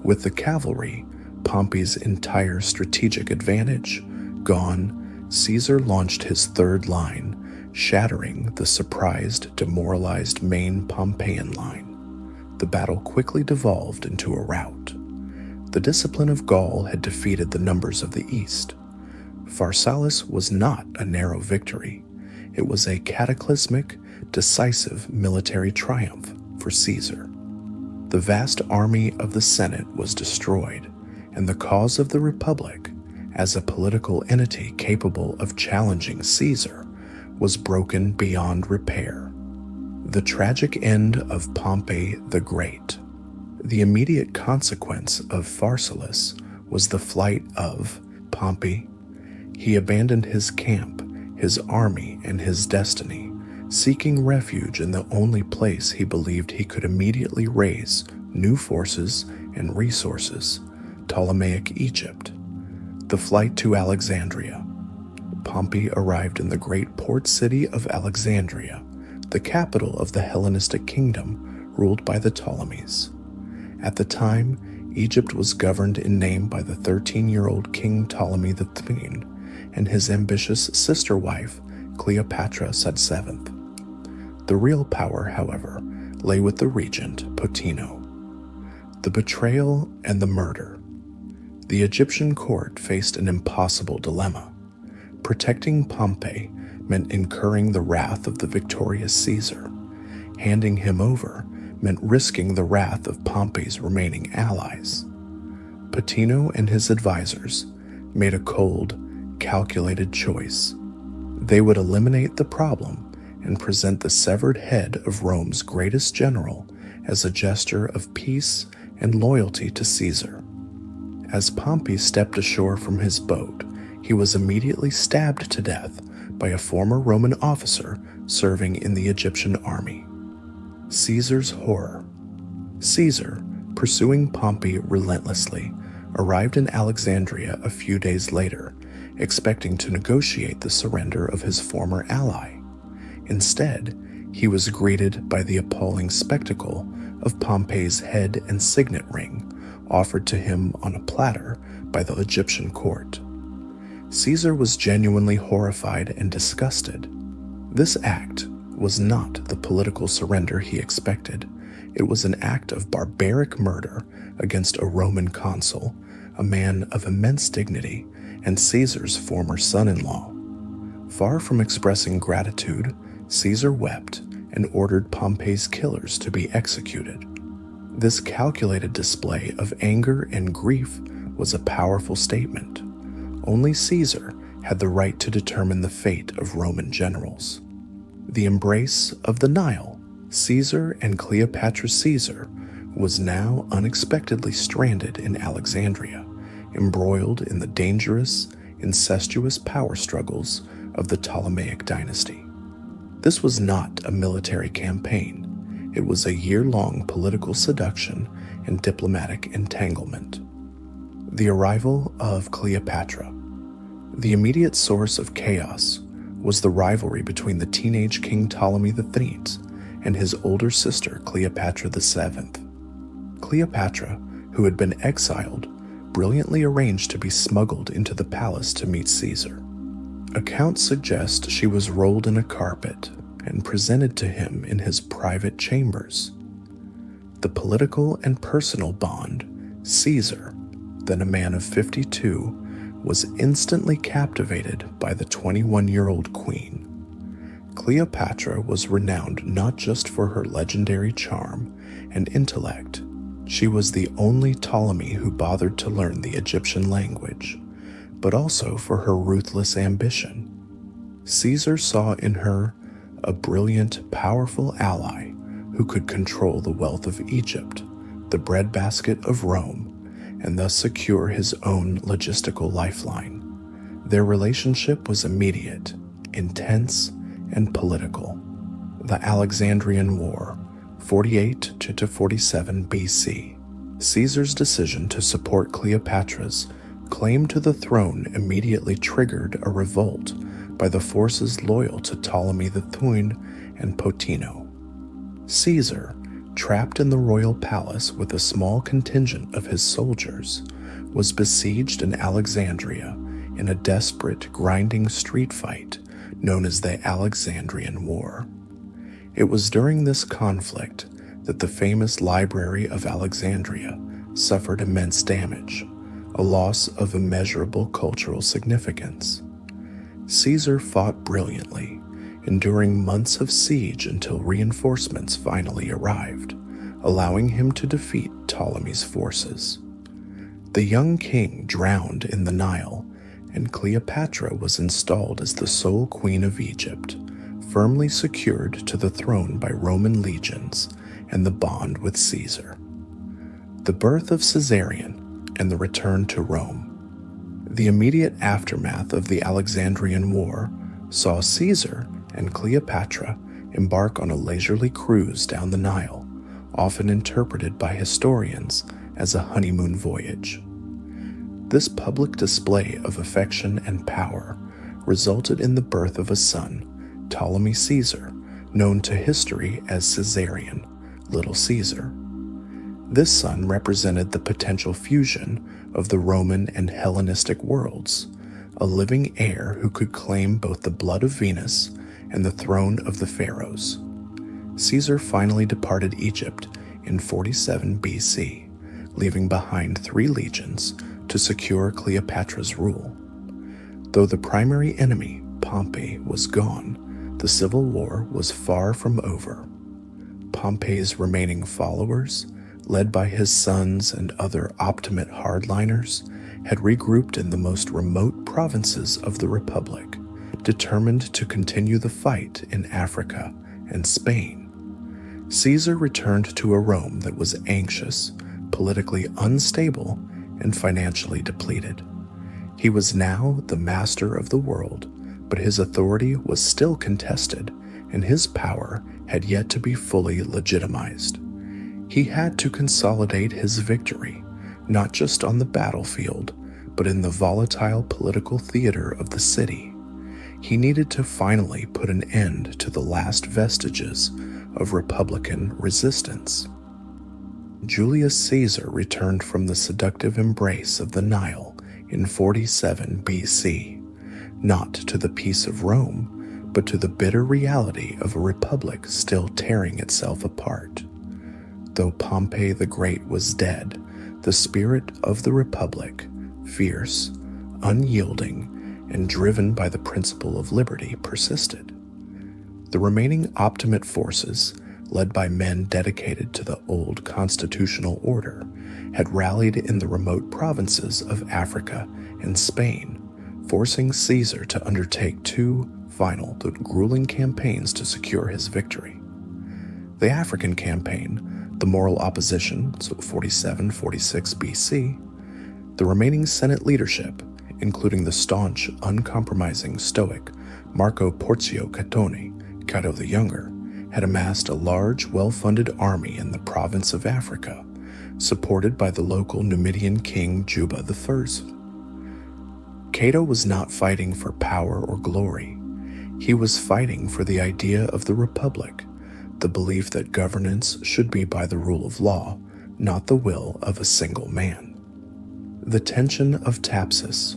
With the cavalry, Pompey's entire strategic advantage gone, Caesar launched his third line, shattering the surprised, demoralized main Pompeian line. The battle quickly devolved into a rout. The discipline of Gaul had defeated the numbers of the East. Pharsalus was not a narrow victory. It was a cataclysmic, decisive military triumph for Caesar. The vast army of the Senate was destroyed, and the cause of the Republic, as a political entity capable of challenging Caesar, was broken beyond repair. The tragic end of Pompey the Great. The immediate consequence of Pharsalus was the flight of Pompey. He abandoned his camp, his army, and his destiny, seeking refuge in the only place he believed he could immediately raise new forces and resources, Ptolemaic Egypt. The flight to Alexandria. Pompey arrived in the great port city of Alexandria, the capital of the Hellenistic kingdom ruled by the Ptolemies. At the time, Egypt was governed in name by the 13-year-old King Ptolemy III and his ambitious sister wife, Cleopatra VII. The real power, however, lay with the regent, Potino. The betrayal and the murder. The Egyptian court faced an impossible dilemma. Protecting Pompey meant incurring the wrath of the victorious Caesar. Handing him over meant risking the wrath of Pompey's remaining allies. Potino and his advisors made a cold, calculated choice. They would eliminate the problem and present the severed head of Rome's greatest general as a gesture of peace and loyalty to Caesar. As Pompey stepped ashore from his boat, he was immediately stabbed to death by a former Roman officer serving in the Egyptian army. Caesar's horror. Caesar, pursuing Pompey relentlessly, arrived in Alexandria a few days later, expecting to negotiate the surrender of his former ally. Instead, he was greeted by the appalling spectacle of Pompey's head and signet ring, offered to him on a platter by the Egyptian court. Caesar was genuinely horrified and disgusted. This act was not the political surrender he expected. It was an act of barbaric murder against a Roman consul, a man of immense dignity, and Caesar's former son-in-law. Far from expressing gratitude, Caesar wept and ordered Pompey's killers to be executed. This calculated display of anger and grief was a powerful statement. Only Caesar had the right to determine the fate of Roman generals. The embrace of the Nile, Caesar and Cleopatra Caesar, was now unexpectedly stranded in Alexandria, embroiled in the dangerous, incestuous power struggles of the Ptolemaic dynasty. This was not a military campaign. It was a year-long political seduction and diplomatic entanglement. The arrival of Cleopatra. The immediate source of chaos was the rivalry between the teenage King Ptolemy III and his older sister Cleopatra VII. Cleopatra, who had been exiled, brilliantly arranged to be smuggled into the palace to meet Caesar. Accounts suggest she was rolled in a carpet and presented to him in his private chambers. The political and personal bond, Caesar, then a man of 52, was instantly captivated by the 21-year-old queen. Cleopatra was renowned not just for her legendary charm and intellect. She was the only Ptolemy who bothered to learn the Egyptian language, but also for her ruthless ambition. Caesar saw in her a brilliant, powerful ally who could control the wealth of Egypt, the breadbasket of Rome, and thus secure his own logistical lifeline. Their relationship was immediate, intense, and political. The Alexandrian War, 48 to 47 BC. Caesar's decision to support Cleopatra's claim to the throne immediately triggered a revolt by the forces loyal to Ptolemy the Thune and Potino. Caesar, trapped in the royal palace with a small contingent of his soldiers, was besieged in Alexandria in a desperate, grinding street fight known as the Alexandrian War. It was during this conflict that the famous Library of Alexandria suffered immense damage, a loss of immeasurable cultural significance. Caesar fought brilliantly, enduring months of siege until reinforcements finally arrived, allowing him to defeat Ptolemy's forces. The young king drowned in the Nile, and Cleopatra was installed as the sole queen of Egypt, firmly secured to the throne by Roman legions and the bond with Caesar. The birth of Caesarion and the return to Rome. The immediate aftermath of the Alexandrian War saw Caesar and Cleopatra embark on a leisurely cruise down the Nile, often interpreted by historians as a honeymoon voyage. This public display of affection and power resulted in the birth of a son, Ptolemy Caesar, known to history as Caesarion, Little Caesar. This son represented the potential fusion of the Roman and Hellenistic worlds, a living heir who could claim both the blood of Venus and the throne of the pharaohs. Caesar finally departed Egypt in 47 BC, leaving behind 3 legions to secure Cleopatra's rule. Though the primary enemy, Pompey, was gone, the civil war was far from over. Pompey's remaining followers, led by his sons and other Optimate hardliners, had regrouped in the most remote provinces of the Republic, determined to continue the fight in Africa and Spain. Caesar returned to a Rome that was anxious, politically unstable, and financially depleted. He was now the master of the world, but his authority was still contested, and his power had yet to be fully legitimized. He had to consolidate his victory, not just on the battlefield, but in the volatile political theater of the city. He needed to finally put an end to the last vestiges of Republican resistance. Julius Caesar returned from the seductive embrace of the Nile in 47 BC, not to the peace of Rome, but to the bitter reality of a republic still tearing itself apart. Though Pompey the Great was dead, the spirit of the republic, fierce, unyielding, and driven by the principle of liberty, persisted. The remaining Optimate forces, led by men dedicated to the old constitutional order, had rallied in the remote provinces of Africa and Spain, forcing Caesar to undertake 2 final but grueling campaigns to secure his victory. The African campaign, the moral opposition, so 47-46 BC, the remaining Senate leadership, including the staunch, uncompromising Stoic Marco Porcio Catone, Cato the Younger, had amassed a large, well-funded army in the province of Africa, supported by the local Numidian king Juba I. Cato was not fighting for power or glory. He was fighting for the idea of the Republic, the belief that governance should be by the rule of law, not the will of a single man. The tension of Thapsus.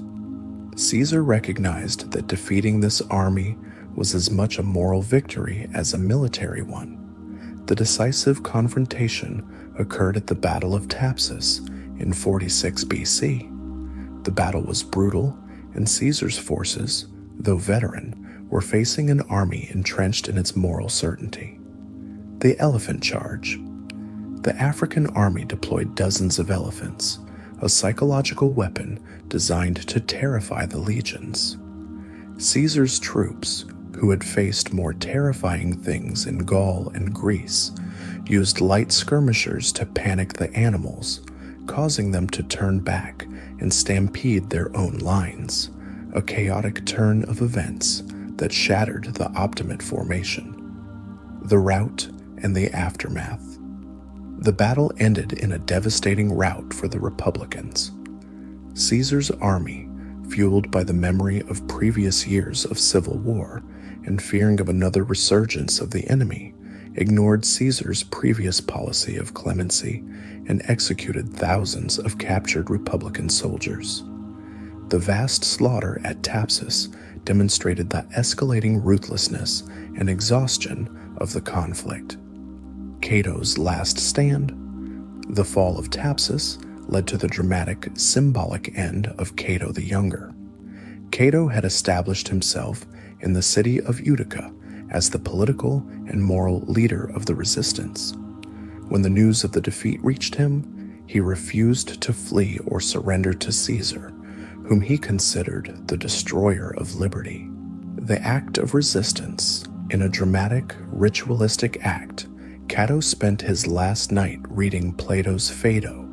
Caesar recognized that defeating this army was as much a moral victory as a military one. The decisive confrontation occurred at the Battle of Thapsus in 46 BC. The battle was brutal, and Caesar's forces, though veteran, were facing an army entrenched in its moral certainty. The elephant charge. The African army deployed dozens of elephants, a psychological weapon designed to terrify the legions. Caesar's troops, who had faced more terrifying things in Gaul and Greece, used light skirmishers to panic the animals, causing them to turn back and stampede their own lines, a chaotic turn of events that shattered the optimate formation. The rout and the aftermath. The battle ended in a devastating rout for the Republicans. Caesar's army, fueled by the memory of previous years of civil war and fearing of another resurgence of the enemy, ignored Caesar's previous policy of clemency and executed thousands of captured Republican soldiers. The vast slaughter at Thapsus demonstrated the escalating ruthlessness and exhaustion of the conflict. Cato's last stand. The fall of Thapsus led to the dramatic, symbolic end of Cato the Younger. Cato had established himself in the city of Utica as the political and moral leader of the resistance. When the news of the defeat reached him, he refused to flee or surrender to Caesar, whom he considered the destroyer of liberty. The act of resistance. In a dramatic, ritualistic act, Cato spent his last night reading Plato's Phaedo,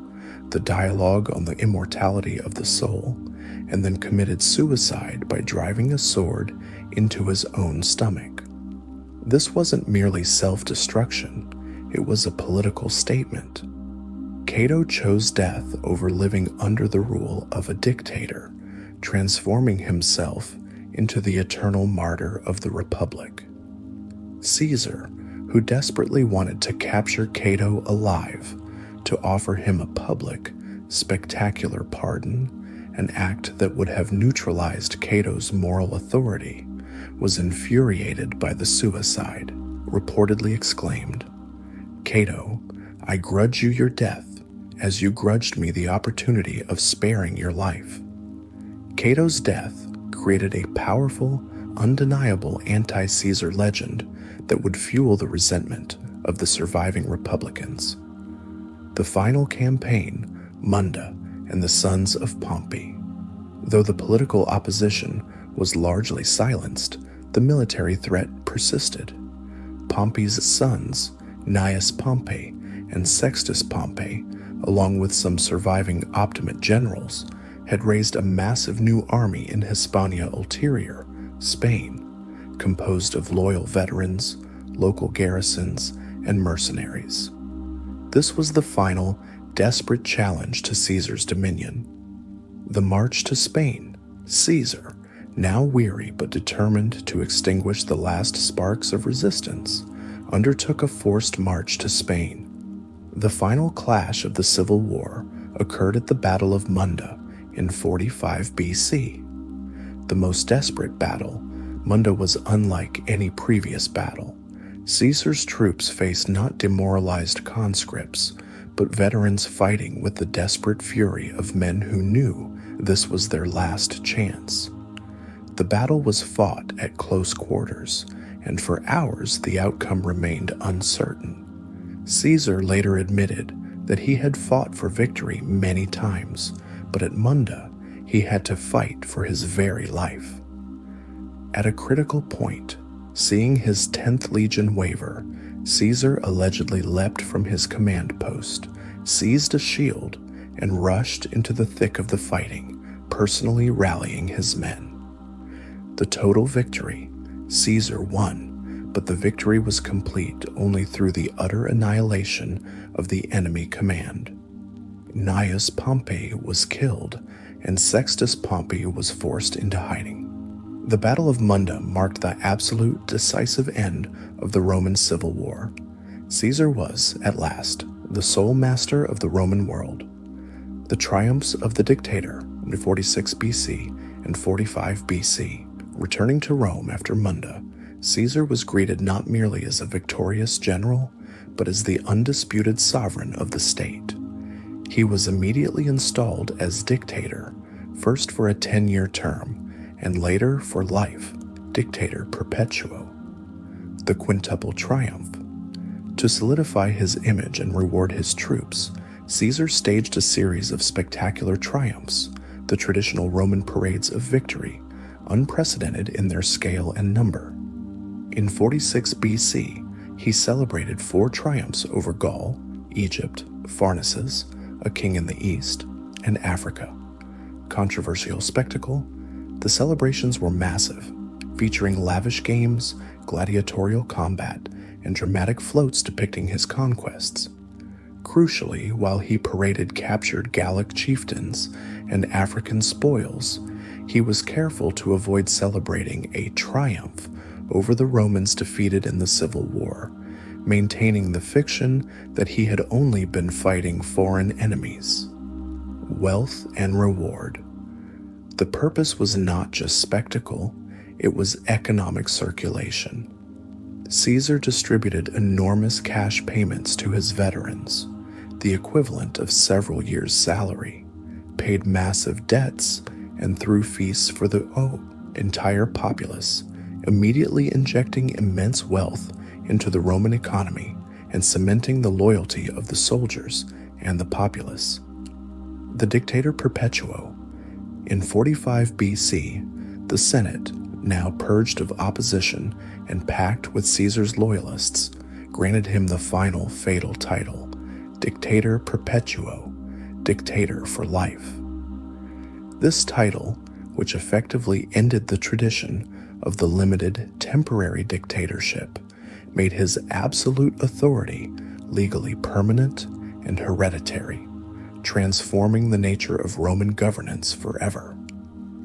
the dialogue on the immortality of the soul, and then committed suicide by driving a sword into his own stomach. This wasn't merely self-destruction, it was a political statement. Cato chose death over living under the rule of a dictator, transforming himself into the eternal martyr of the Republic. Caesar, who desperately wanted to capture Cato alive, to offer him a public, spectacular pardon, an act that would have neutralized Cato's moral authority, was infuriated by the suicide, reportedly exclaimed, "Cato, I grudge you your death, as you grudged me the opportunity of sparing your life." Cato's death created a powerful, undeniable anti-Caesar legend that would fuel the resentment of the surviving Republicans. The final campaign, Munda and the Sons of Pompey. Though the political opposition was largely silenced, the military threat persisted. Pompey's sons, Gnaeus Pompey and Sextus Pompey, along with some surviving Optimate generals, had raised a massive new army in Hispania Ulterior, Spain, composed of loyal veterans, local garrisons, and mercenaries. This was the final, desperate challenge to Caesar's dominion. The march to Spain. Caesar, now weary but determined to extinguish the last sparks of resistance, undertook a forced march to Spain. The final clash of the Civil War occurred at the Battle of Munda in 45 BC. The most desperate battle, Munda was unlike any previous battle. Caesar's troops faced not demoralized conscripts, but veterans fighting with the desperate fury of men who knew this was their last chance. The battle was fought at close quarters, and for hours the outcome remained uncertain. Caesar later admitted that he had fought for victory many times, but at Munda he had to fight for his very life. At a critical point, seeing his 10th Legion waver, Caesar allegedly leapt from his command post, seized a shield, and rushed into the thick of the fighting, personally rallying his men. The total victory, Caesar won, but the victory was complete only through the utter annihilation of the enemy command. Gnaeus Pompey was killed, and Sextus Pompey was forced into hiding. The Battle of Munda marked the absolute decisive end of the Roman Civil War. Caesar was, at last, the sole master of the Roman world. The triumphs of the dictator in 46 BC and 45 BC, returning to Rome after Munda, Caesar was greeted not merely as a victorious general, but as the undisputed sovereign of the state. He was immediately installed as dictator, first for a 10-year term, and later for life, dictator perpetuo. The quintuple triumph. To solidify his image and reward his troops, Caesar staged a series of spectacular triumphs, the traditional Roman parades of victory, unprecedented in their scale and number. In 46 BC, he celebrated 4 triumphs over Gaul, Egypt, Pharnaces, a king in the east, and Africa. Controversial spectacle, the celebrations were massive, featuring lavish games, gladiatorial combat, and dramatic floats depicting his conquests. Crucially, while he paraded captured Gallic chieftains and African spoils, he was careful to avoid celebrating a triumph over the Romans defeated in the Civil War, maintaining the fiction that he had only been fighting foreign enemies. Wealth and reward. The purpose was not just spectacle, it was economic circulation. Caesar distributed enormous cash payments to his veterans, the equivalent of several years' salary, paid massive debts, and threw feasts for the entire populace, immediately injecting immense wealth into the Roman economy and cementing the loyalty of the soldiers and the populace. The dictator perpetuo. In 45 BC, the Senate, now purged of opposition and packed with Caesar's loyalists, granted him the final fatal title, Dictator Perpetuo, Dictator for life. This title, which effectively ended the tradition of the limited temporary dictatorship, made his absolute authority legally permanent and hereditary, transforming the nature of Roman governance forever.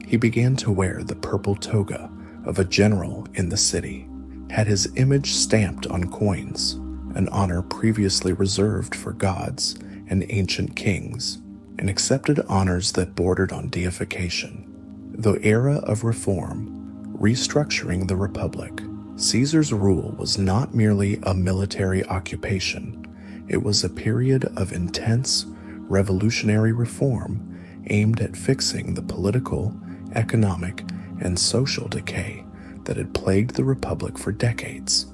He began to wear the purple toga of a general in the city, had his image stamped on coins, an honor previously reserved for gods and ancient kings, and accepted honors that bordered on deification. The era of reform, restructuring the republic, Caesar's rule was not merely a military occupation, it was a period of intense, revolutionary reform aimed at fixing the political, economic, and social decay that had plagued the Republic for decades.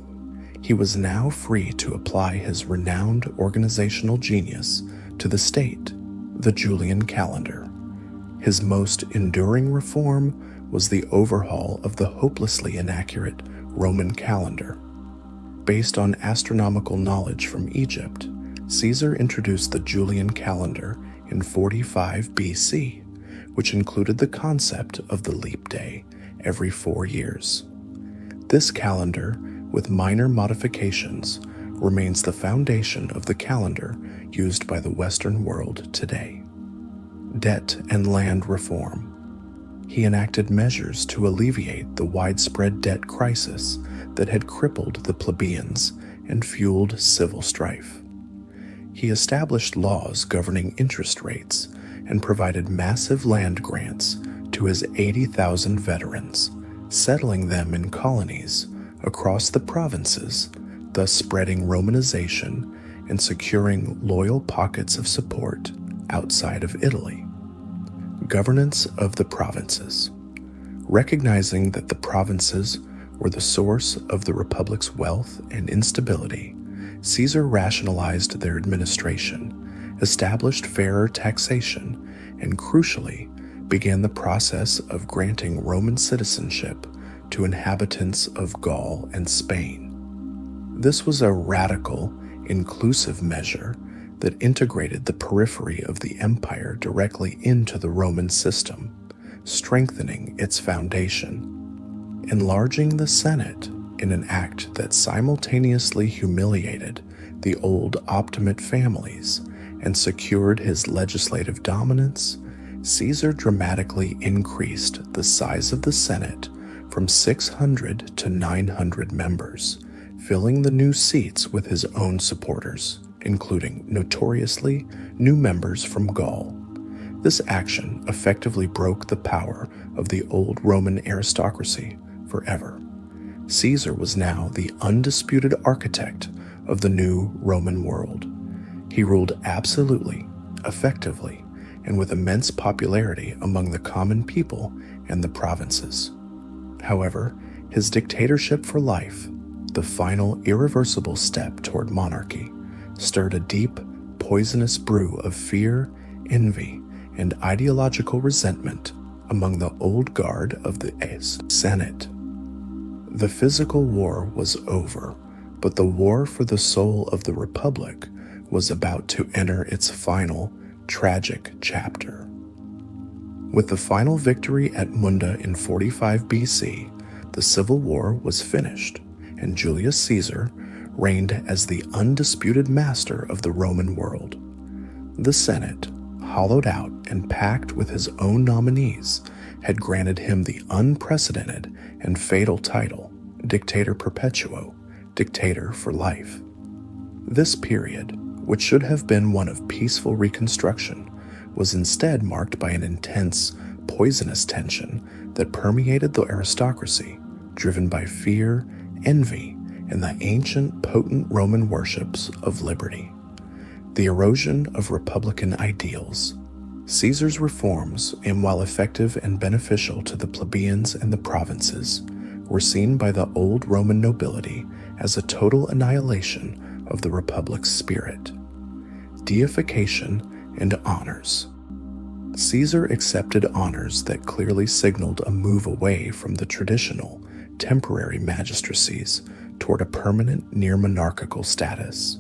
He was now free to apply his renowned organizational genius to the state, the Julian calendar. His most enduring reform was the overhaul of the hopelessly inaccurate Roman calendar. Based on astronomical knowledge from Egypt, Caesar introduced the Julian calendar in 45 BC, which included the concept of the leap day every 4 years. This calendar, with minor modifications, remains the foundation of the calendar used by the Western world today. Debt and land reform. He enacted measures to alleviate the widespread debt crisis that had crippled the plebeians and fueled civil strife. He established laws governing interest rates and provided massive land grants to his 80,000 veterans, settling them in colonies across the provinces, thus spreading Romanization and securing loyal pockets of support outside of Italy. Governance of the provinces. Recognizing that the provinces were the source of the Republic's wealth and instability, Caesar rationalized their administration, established fairer taxation, and crucially, began the process of granting Roman citizenship to inhabitants of Gaul and Spain. This was a radical, inclusive measure that integrated the periphery of the empire directly into the Roman system, strengthening its foundation. Enlarging the Senate in an act that simultaneously humiliated the old Optimate families and secured his legislative dominance, Caesar dramatically increased the size of the Senate from 600 to 900 members, filling the new seats with his own supporters, including notoriously new members from Gaul. This action effectively broke the power of the old Roman aristocracy forever. Caesar was now the undisputed architect of the new Roman world. He ruled absolutely, effectively, and with immense popularity among the common people and the provinces. However, his dictatorship for life, the final irreversible step toward monarchy, stirred a deep, poisonous brew of fear, envy, and ideological resentment among the old guard of the Senate. The physical war was over, but the war for the soul of the Republic was about to enter its final, tragic chapter. With the final victory at Munda in 45 BC, the Civil War was finished, and Julius Caesar reigned as the undisputed master of the Roman world. The Senate, hollowed out and packed with his own nominees, had granted him the unprecedented and fatal title, Dictator Perpetuo, Dictator for life. This period, which should have been one of peaceful reconstruction, was instead marked by an intense, poisonous tension that permeated the aristocracy, driven by fear, envy, and the ancient, potent Roman worships of liberty. The erosion of republican ideals. Caesar's reforms, and while effective and beneficial to the plebeians and the provinces, were seen by the old Roman nobility as a total annihilation of the republic's spirit. Deification and honors. Caesar accepted honors that clearly signaled a move away from the traditional, temporary magistracies toward a permanent near-monarchical status.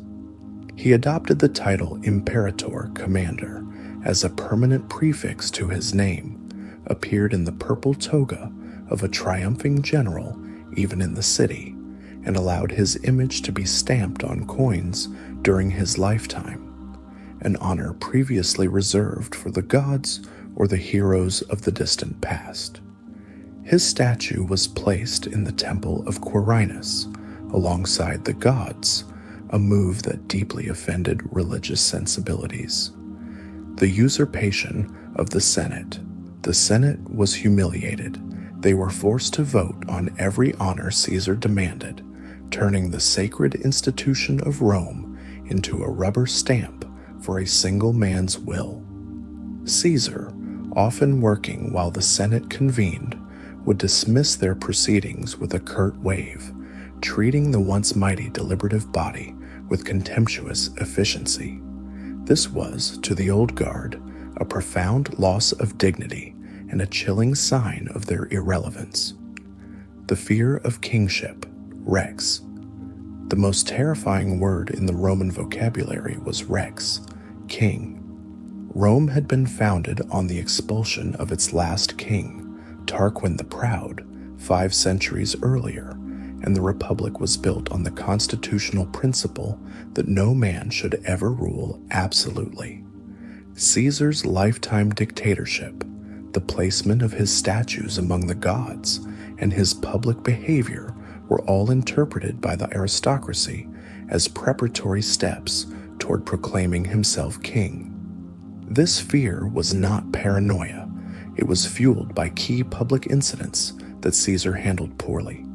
He adopted the title Imperator, Commander, as a permanent prefix to his name, appeared in the purple toga of a triumphing general even in the city, and allowed his image to be stamped on coins during his lifetime, an honor previously reserved for the gods or the heroes of the distant past. His statue was placed in the temple of Quirinus, alongside the gods, a move that deeply offended religious sensibilities. The usurpation of the Senate. The Senate was humiliated. They were forced to vote on every honor Caesar demanded, turning the sacred institution of Rome into a rubber stamp for a single man's will. Caesar, often working while the Senate convened, would dismiss their proceedings with a curt wave, treating the once mighty deliberative body with contemptuous efficiency. This was, to the old guard, a profound loss of dignity and a chilling sign of their irrelevance. The fear of kingship, rex. The most terrifying word in the Roman vocabulary was rex, king. Rome had been founded on the expulsion of its last king, Tarquin the Proud, 5 centuries earlier, and the Republic was built on the constitutional principle that no man should ever rule absolutely. Caesar's lifetime dictatorship, the placement of his statues among the gods, and his public behavior were all interpreted by the aristocracy as preparatory steps toward proclaiming himself king. This fear was not paranoia. It was fueled by key public incidents that Caesar handled poorly.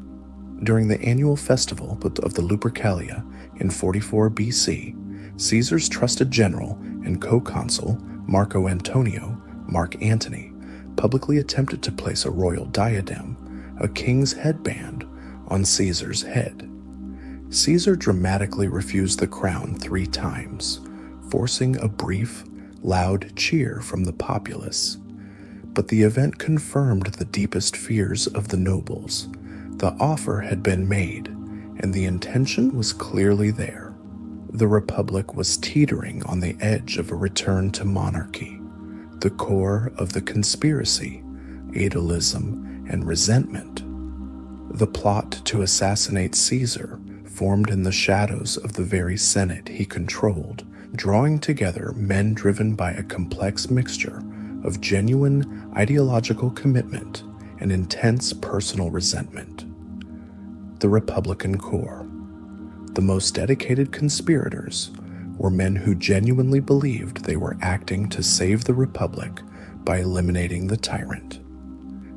During the annual festival of the Lupercalia in 44 BC, Caesar's trusted general and co-consul Marco Antonio, Mark Antony, publicly attempted to place a royal diadem, a king's headband, on Caesar's head. Caesar dramatically refused the crown 3 times, forcing a brief, loud cheer from the populace. But the event confirmed the deepest fears of the nobles. The offer had been made, and the intention was clearly there. The Republic was teetering on the edge of a return to monarchy. The core of the conspiracy, aedilism, and resentment. The plot to assassinate Caesar formed in the shadows of the very Senate he controlled drawing together men driven by a complex mixture of genuine ideological commitment and intense personal resentment. The Republican core. The most dedicated conspirators were men who genuinely believed they were acting to save the Republic by eliminating the tyrant.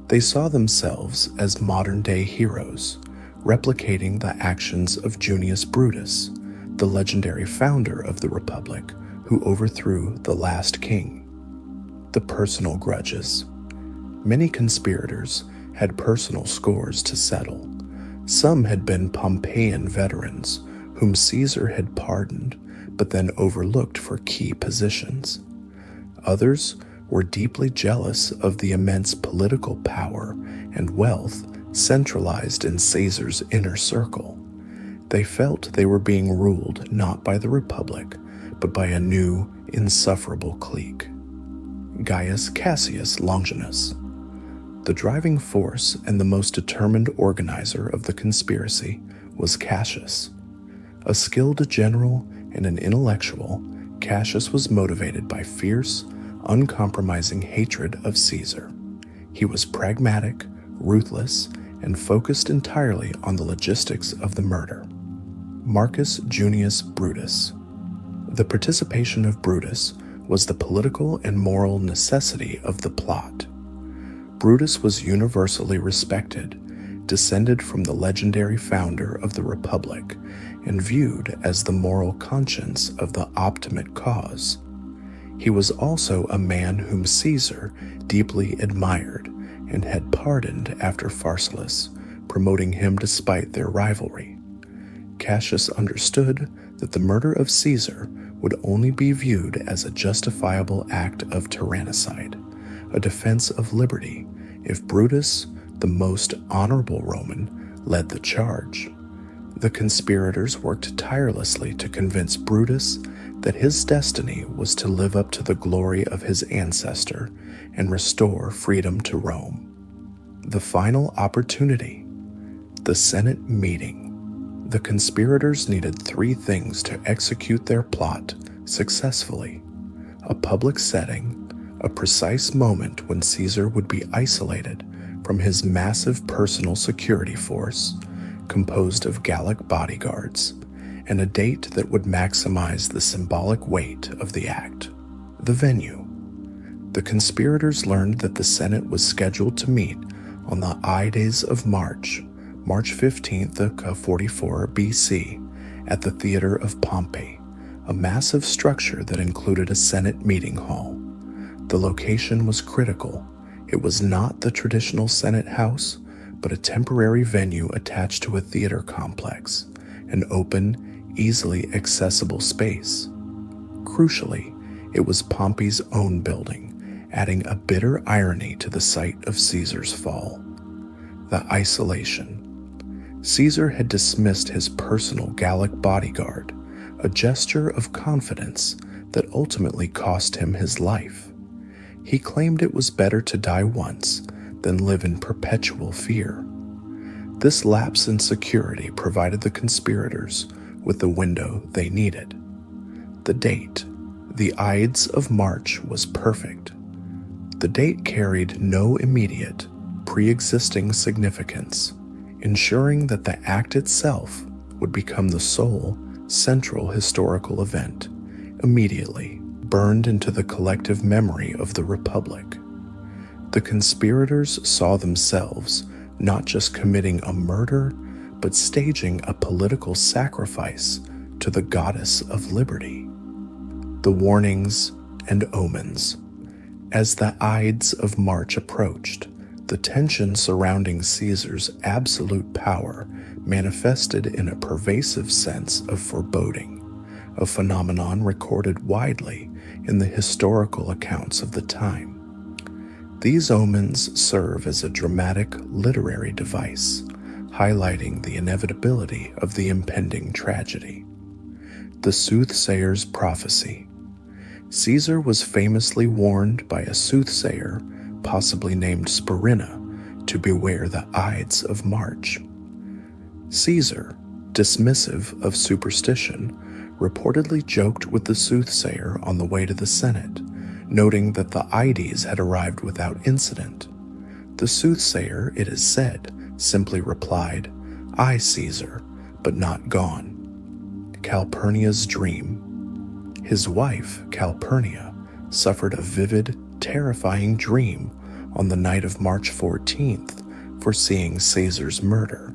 They saw themselves as modern-day heroes, replicating the actions of Junius Brutus, the legendary founder of the Republic who overthrew the last king. The personal grudges. Many conspirators had personal scores to settle. Some had been Pompeian veterans whom Caesar had pardoned but then overlooked for key positions. Others were deeply jealous of the immense political power and wealth centralized in Caesar's inner circle. They felt they were being ruled not by the Republic, but by a new, insufferable clique. Gaius Cassius Longinus. The driving force and the most determined organizer of the conspiracy was Cassius. A skilled general and an intellectual, Cassius was motivated by fierce, uncompromising hatred of Caesar. He was pragmatic, ruthless, and focused entirely on the logistics of the murder. Marcus Junius Brutus. The participation of Brutus was the political and moral necessity of the plot. Brutus was universally respected, descended from the legendary founder of the Republic, and viewed as the moral conscience of the optimate cause. He was also a man whom Caesar deeply admired and had pardoned after Pharsalus, promoting him despite their rivalry. Cassius understood that the murder of Caesar would only be viewed as a justifiable act of tyrannicide, a defense of liberty, if Brutus, the most honorable Roman, led the charge. The conspirators worked tirelessly to convince Brutus that his destiny was to live up to the glory of his ancestor and restore freedom to Rome. The final opportunity. The Senate meeting. The conspirators needed three things to execute their plot successfully: a public setting, a precise moment when Caesar would be isolated from his massive personal security force, composed of Gallic bodyguards, and a date that would maximize the symbolic weight of the act. The venue. The conspirators learned that the Senate was scheduled to meet on the Ides of March 15th, 44 BC, at the Theater of Pompey, a massive structure that included a Senate meeting hall. The location was critical. It was not the traditional Senate house, but a temporary venue attached to a theater complex, an open, easily accessible space. Crucially, it was Pompey's own building, adding a bitter irony to the site of Caesar's fall. The isolation. Caesar had dismissed his personal Gallic bodyguard, a gesture of confidence that ultimately cost him his life. He claimed it was better to die once than live in perpetual fear. This lapse in security provided the conspirators with the window they needed. The date, the Ides of March, was perfect. The date carried no immediate, pre-existing significance, ensuring that the act itself would become the sole, central historical event, immediately burned into the collective memory of the Republic. The conspirators saw themselves not just committing a murder, but staging a political sacrifice to the goddess of liberty. The warnings and omens. As the Ides of March approached, the tension surrounding Caesar's absolute power manifested in a pervasive sense of foreboding, a phenomenon recorded widely in the historical accounts of the time. These omens serve as a dramatic literary device, highlighting the inevitability of the impending tragedy. The soothsayer's prophecy. Caesar was famously warned by a soothsayer, possibly named Spurinna, to beware the Ides of March. Caesar, dismissive of superstition, reportedly joked with the soothsayer on the way to the Senate, noting that the IDs had arrived without incident. The soothsayer, it is said, simply replied, "I, Caesar, but not gone." Calpurnia's dream. His wife, Calpurnia, suffered a vivid, terrifying dream on the night of March 14th, foreseeing Caesar's murder.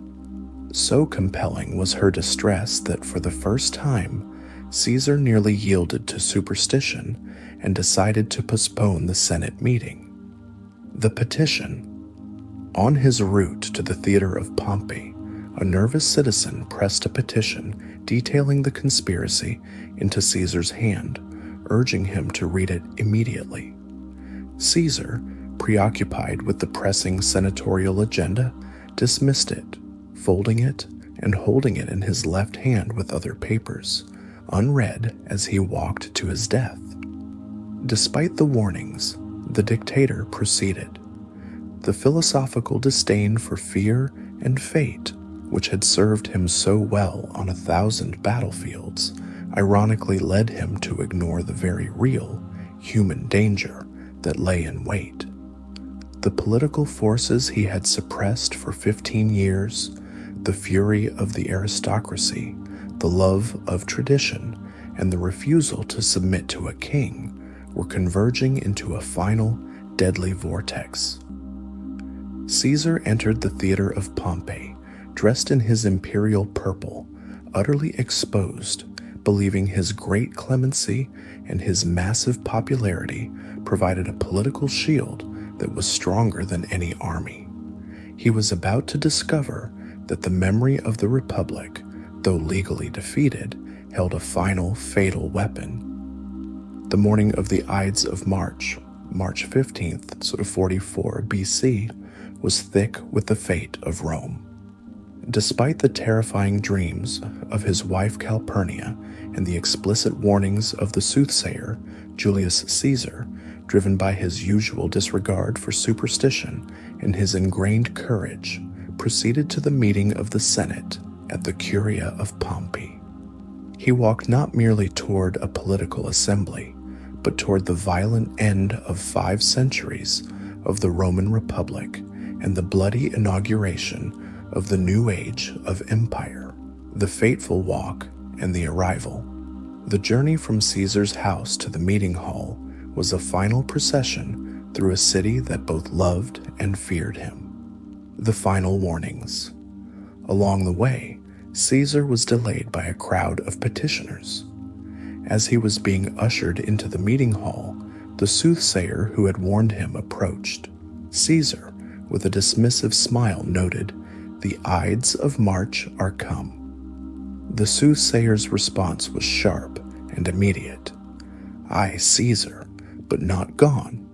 So compelling was her distress that for the first time, Caesar nearly yielded to superstition and decided to postpone the Senate meeting. The petition. On his route to the theater of Pompey, a nervous citizen pressed a petition detailing the conspiracy into Caesar's hand, urging him to read it immediately. Caesar, preoccupied with the pressing senatorial agenda, dismissed it, folding it and holding it in his left hand with other papers, unread as he walked to his death. Despite the warnings, the dictator proceeded. The philosophical disdain for fear and fate, which had served him so well on 1,000 battlefields, ironically led him to ignore the very real, human danger that lay in wait. The political forces he had suppressed for 15 years, the fury of the aristocracy, the love of tradition, and the refusal to submit to a king, were converging into a final, deadly vortex. Caesar entered the theater of Pompey, dressed in his imperial purple, utterly exposed, believing his great clemency and his massive popularity provided a political shield that was stronger than any army. He was about to discover that the memory of the Republic, though legally defeated, held a final fatal weapon. The morning of the Ides of March, March 15th, 44 BC, was thick with the fate of Rome. Despite the terrifying dreams of his wife Calpurnia and the explicit warnings of the soothsayer, Julius Caesar, driven by his usual disregard for superstition and his ingrained courage, proceeded to the meeting of the Senate at the Curia of Pompey. He walked not merely toward a political assembly, but toward the violent end of 5 centuries of the Roman Republic and the bloody inauguration of the new age of empire. The fateful walk and the arrival. The journey from Caesar's house to the meeting hall was a final procession through a city that both loved and feared him. The final warnings. Along the way, Caesar was delayed by a crowd of petitioners. As he was being ushered into the meeting hall, the soothsayer who had warned him approached. Caesar, with a dismissive smile, noted, "The Ides of March are come." The soothsayer's response was sharp and immediate. "I, Caesar, but not gone."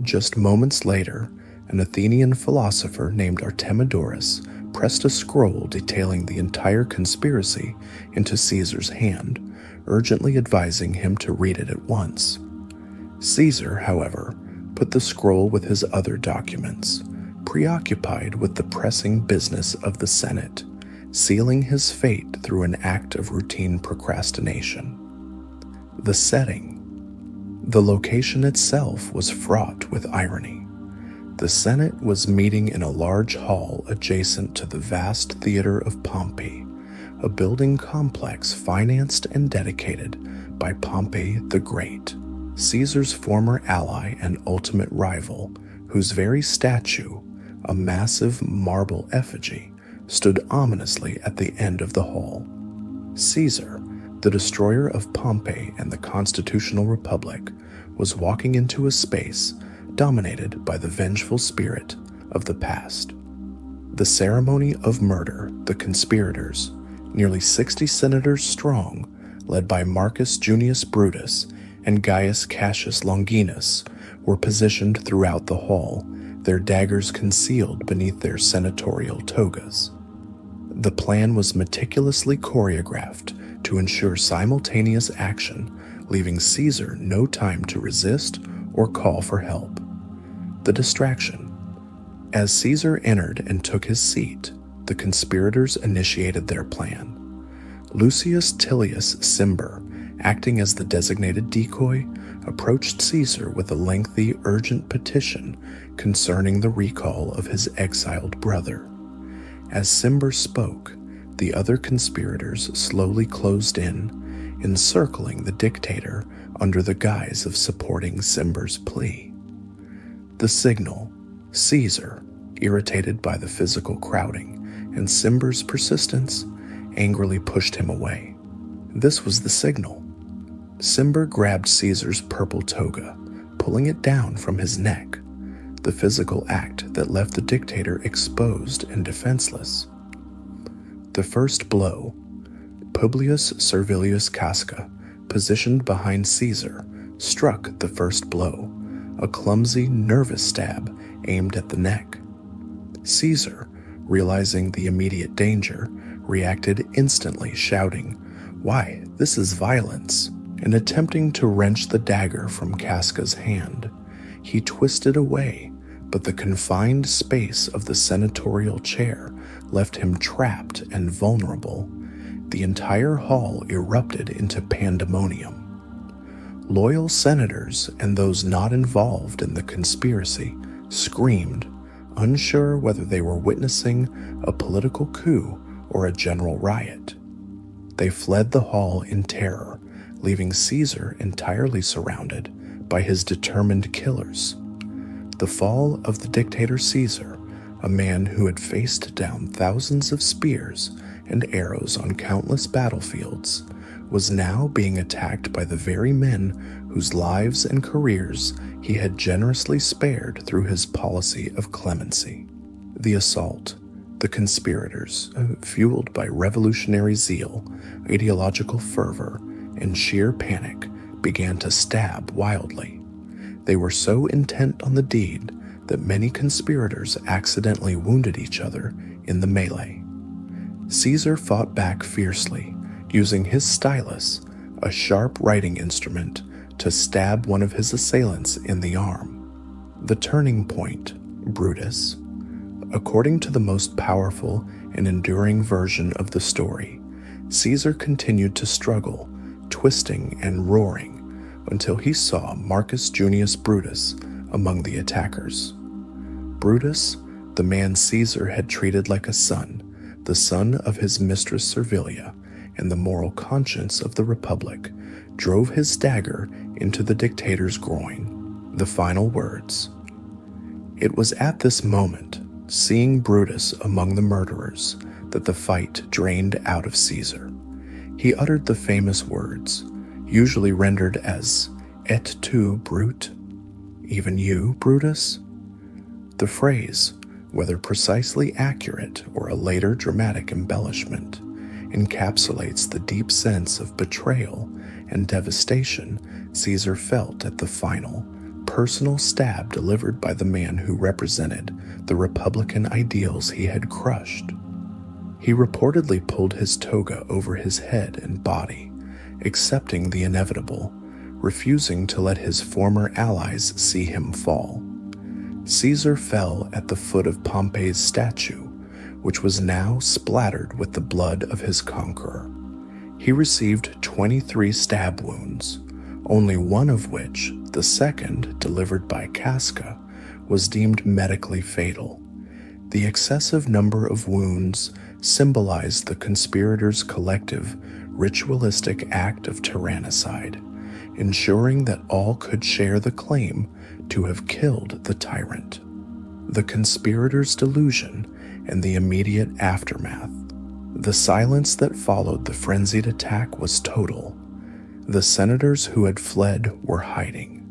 Just moments later, an Athenian philosopher named Artemidorus pressed a scroll detailing the entire conspiracy into Caesar's hand, urgently advising him to read it at once. Caesar, however, put the scroll with his other documents, preoccupied with the pressing business of the Senate, sealing his fate through an act of routine procrastination. The setting. The location itself was fraught with irony. The Senate was meeting in a large hall adjacent to the vast theater of Pompey, a building complex financed and dedicated by Pompey the Great, Caesar's former ally and ultimate rival, whose very statue, a massive marble effigy, stood ominously at the end of the hall. Caesar, the destroyer of Pompey and the constitutional republic, was walking into a space dominated by the vengeful spirit of the past. The ceremony of murder, the conspirators, nearly 60 senators strong, led by Marcus Junius Brutus and Gaius Cassius Longinus, were positioned throughout the hall, their daggers concealed beneath their senatorial togas. The plan was meticulously choreographed to ensure simultaneous action, leaving Caesar no time to resist or call for help. The distraction. As Caesar entered and took his seat, the conspirators initiated their plan. Lucius Tullius Cimber, acting as the designated decoy, approached Caesar with a lengthy, urgent petition concerning the recall of his exiled brother. As Cimber spoke, the other conspirators slowly closed in, encircling the dictator under the guise of supporting Cimber's plea. The signal, Caesar, irritated by the physical crowding and Cimber's persistence, angrily pushed him away. This was the signal. Cimber grabbed Caesar's purple toga, pulling it down from his neck, the physical act that left the dictator exposed and defenseless. The first blow, Publius Servilius Casca, positioned behind Caesar, struck the first blow, a clumsy, nervous stab aimed at the neck. Caesar, realizing the immediate danger, reacted instantly, shouting, "Why, this is violence!" and attempting to wrench the dagger from Casca's hand. He twisted away, but the confined space of the senatorial chair left him trapped and vulnerable. The entire hall erupted into pandemonium. Loyal senators and those not involved in the conspiracy screamed, unsure whether they were witnessing a political coup or a general riot. They fled the hall in terror, leaving Caesar entirely surrounded by his determined killers. The fall of the dictator Caesar, a man who had faced down thousands of spears and arrows on countless battlefields, was now being attacked by the very men whose lives and careers he had generously spared through his policy of clemency. The assault, the conspirators, fueled by revolutionary zeal, ideological fervor, and sheer panic, began to stab wildly. They were so intent on the deed that many conspirators accidentally wounded each other in the melee. Caesar fought back fiercely, using his stylus, a sharp writing instrument, to stab one of his assailants in the arm. The turning point, Brutus. According to the most powerful and enduring version of the story, Caesar continued to struggle, twisting and roaring, until he saw Marcus Junius Brutus among the attackers. Brutus, the man Caesar had treated like a son, the son of his mistress Servilia, and the moral conscience of the Republic, drove his dagger into the dictator's groin. The final words. It was at this moment, seeing Brutus among the murderers, that the fight drained out of Caesar. He uttered the famous words, usually rendered as "Et tu, Brute?" Even you, Brutus? The phrase, whether precisely accurate or a later dramatic embellishment, encapsulates the deep sense of betrayal and devastation Caesar felt at the final, personal stab delivered by the man who represented the Republican ideals he had crushed. He reportedly pulled his toga over his head and body, accepting the inevitable, refusing to let his former allies see him fall. Caesar fell at the foot of Pompey's statue, which was now splattered with the blood of his conqueror. He received 23 stab wounds, only one of which, the second delivered by Casca, was deemed medically fatal. The excessive number of wounds symbolized the conspirators' collective, ritualistic act of tyrannicide, ensuring that all could share the claim to have killed the tyrant. The conspirators' delusion and the immediate aftermath. The silence that followed the frenzied attack was total. The senators who had fled were hiding.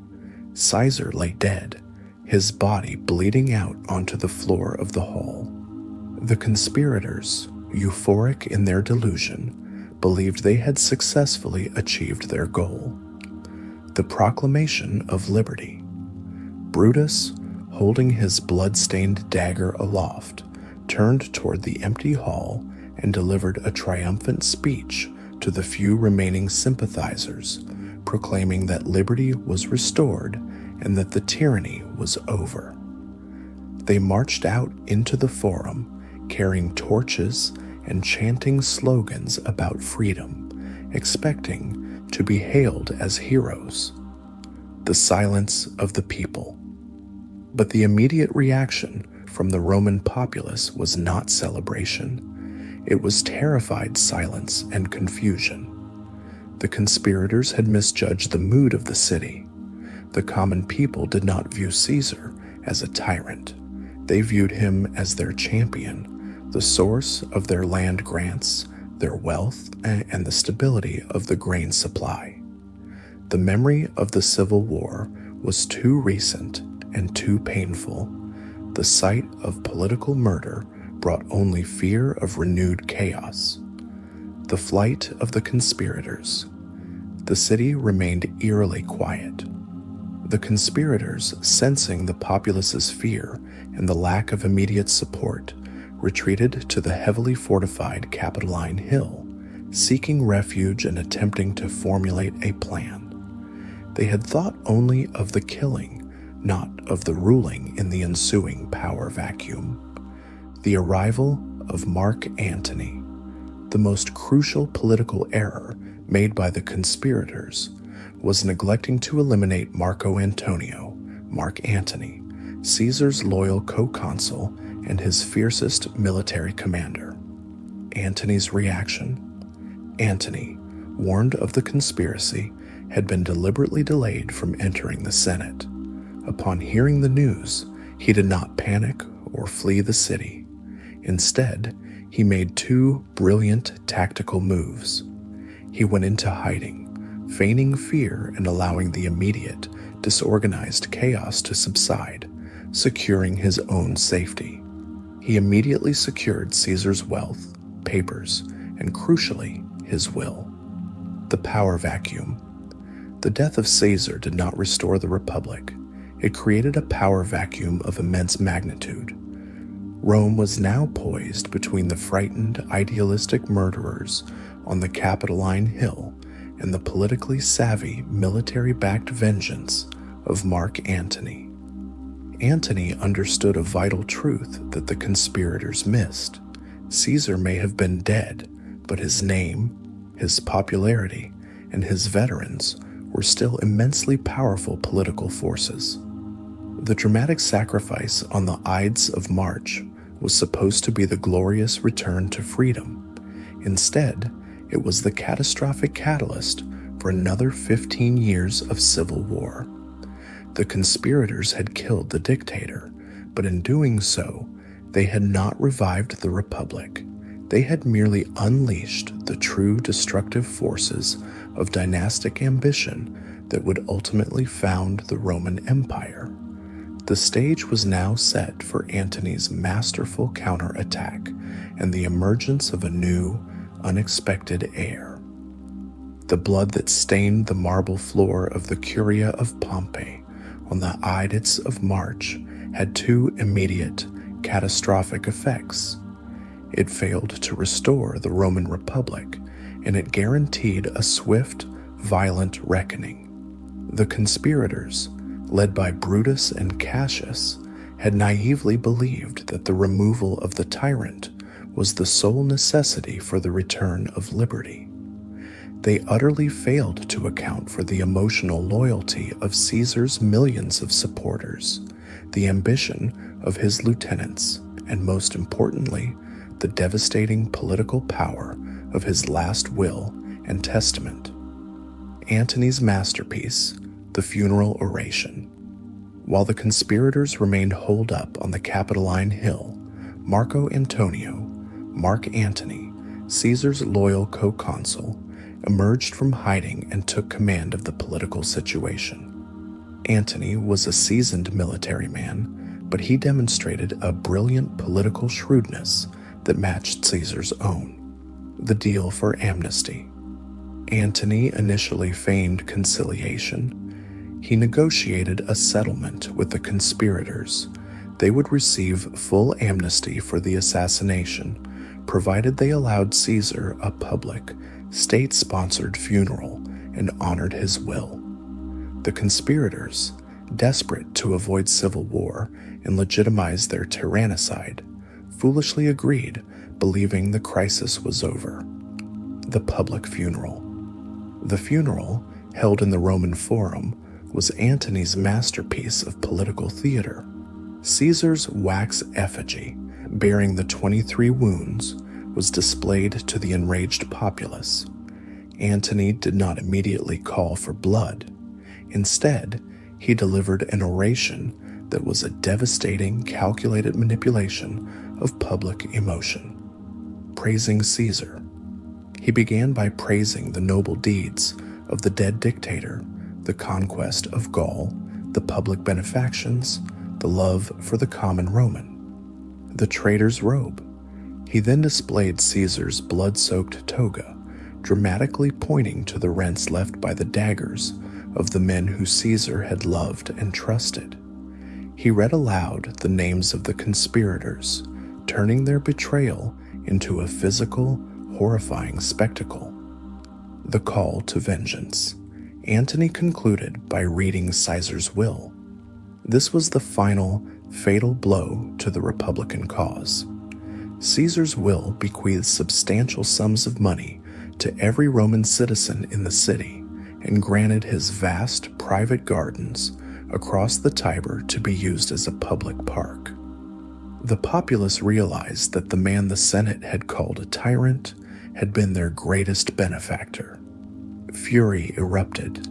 Caesar lay dead, his body bleeding out onto the floor of the hall. The conspirators, euphoric in their delusion, believed they had successfully achieved their goal. The proclamation of liberty. Brutus, holding his blood-stained dagger aloft, turned toward the empty hall and delivered a triumphant speech to the few remaining sympathizers, proclaiming that liberty was restored and that the tyranny was over. They marched out into the forum, carrying torches and chanting slogans about freedom, expecting to be hailed as heroes. The silence of the people. But the immediate reaction from the Roman populace was not celebration. It was terrified silence and confusion. The conspirators had misjudged the mood of the city. The common people did not view Caesar as a tyrant. They viewed him as their champion, the source of their land grants, their wealth, and the stability of the grain supply. The memory of the Civil War was too recent and too painful. The sight of political murder brought only fear of renewed chaos. The flight of the conspirators. The city remained eerily quiet. The conspirators, sensing the populace's fear and the lack of immediate support, retreated to the heavily fortified Capitoline Hill, seeking refuge and attempting to formulate a plan. They had thought only of the killing, not of the ruling in the ensuing power vacuum. The arrival of Mark Antony, the most crucial political error made by the conspirators, was neglecting to eliminate Marco Antonio, Mark Antony, Caesar's loyal co-consul and his fiercest military commander. Antony's reaction. Antony, warned of the conspiracy, had been deliberately delayed from entering the Senate. Upon hearing the news, he did not panic or flee the city. Instead, he made two brilliant tactical moves. He went into hiding, feigning fear and allowing the immediate, disorganized chaos to subside, securing his own safety. He immediately secured Caesar's wealth, papers, and crucially, his will. The power vacuum. The death of Caesar did not restore the Republic. It created a power vacuum of immense magnitude. Rome was now poised between the frightened, idealistic murderers on the Capitoline Hill and the politically savvy, military-backed vengeance of Mark Antony. Antony understood a vital truth that the conspirators missed. Caesar may have been dead, but his name, his popularity, and his veterans were still immensely powerful political forces. The dramatic sacrifice on the Ides of March was supposed to be the glorious return to freedom. Instead, it was the catastrophic catalyst for another 15 years of civil war. The conspirators had killed the dictator, but in doing so, they had not revived the Republic. They had merely unleashed the true destructive forces of dynastic ambition that would ultimately found the Roman Empire. The stage was now set for Antony's masterful counterattack and the emergence of a new, unexpected heir. The blood that stained the marble floor of the Curia of Pompey on the Ides of March had two immediate, catastrophic effects. It failed to restore the Roman Republic, and it guaranteed a swift, violent reckoning. The conspirators, led by Brutus and Cassius, had naively believed that the removal of the tyrant was the sole necessity for the return of liberty. They utterly failed to account for the emotional loyalty of Caesar's millions of supporters, the ambition of his lieutenants, and most importantly, the devastating political power of his last will and testament. Antony's masterpiece, the funeral oration. While the conspirators remained holed up on the Capitoline Hill, Marco Antonio, Mark Antony, Caesar's loyal co-consul, emerged from hiding and took command of the political situation. Antony was a seasoned military man, but he demonstrated a brilliant political shrewdness that matched Caesar's own. The deal for amnesty. Antony initially feigned conciliation. He negotiated a settlement with the conspirators. They would receive full amnesty for the assassination, provided they allowed Caesar a public, state-sponsored funeral and honored his will. The desperate to avoid civil war and legitimize their tyrannicide, foolishly agreed, believing the crisis was over. The public funeral. The funeral, held in the Roman Forum, was Antony's masterpiece of political theater. Caesar's wax effigy, bearing the 23 wounds, was displayed to the enraged populace. Antony did not immediately call for blood. Instead, he delivered an oration that was a devastating, calculated manipulation of public emotion. Praising Caesar. He began by praising the noble deeds of the dead dictator, the conquest of Gaul, the public benefactions, the love for the common Roman, the traitor's robe. He then displayed Caesar's blood-soaked toga, dramatically pointing to the rents left by the daggers of the men who Caesar had loved and trusted. He read aloud the names of the conspirators, turning their betrayal into a physical, horrifying spectacle. The call to vengeance. Antony concluded by reading Caesar's will. This was the final, fatal blow to the Republican cause. Caesar's will bequeathed substantial sums of money to every Roman citizen in the city and granted his vast private gardens across the Tiber to be used as a public park. The populace realized that the man the Senate had called a tyrant had been their greatest benefactor. Fury erupted.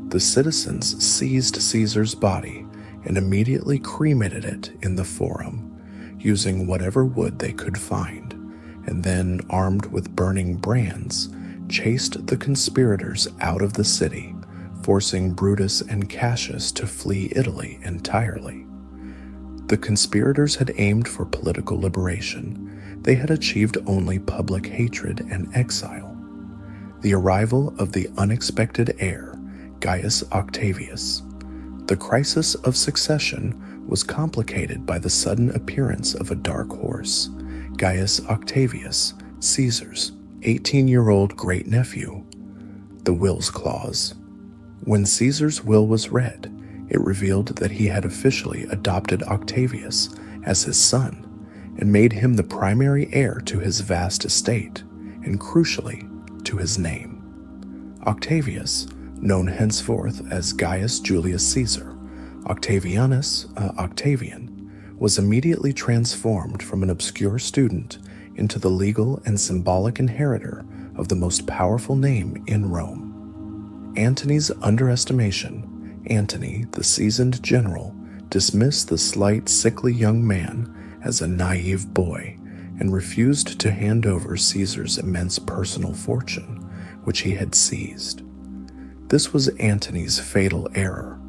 The citizens seized Caesar's body and immediately cremated it in the Forum, using whatever wood they could find, and then, armed with burning brands, chased the conspirators out of the city, forcing Brutus and Cassius to flee Italy entirely. The conspirators had aimed for political liberation. They had achieved only public hatred and exile. The arrival of the unexpected heir, Gaius Octavius. The crisis of succession was complicated by the sudden appearance of a dark horse, Gaius Octavius, Caesar's 18-year-old great-nephew. The Will's Clause. When Caesar's will was read, it revealed that he had officially adopted Octavius as his son and made him the primary heir to his vast estate and, crucially, to his name. Octavius, known henceforth as Gaius Julius Caesar, Octavian, was immediately transformed from an obscure student into the legal and symbolic inheritor of the most powerful name in Rome. Antony's underestimation. Antony, the seasoned general, dismissed the slight, sickly young man as a naive boy and refused to hand over Caesar's immense personal fortune, which he had seized. This was Antony's fatal error.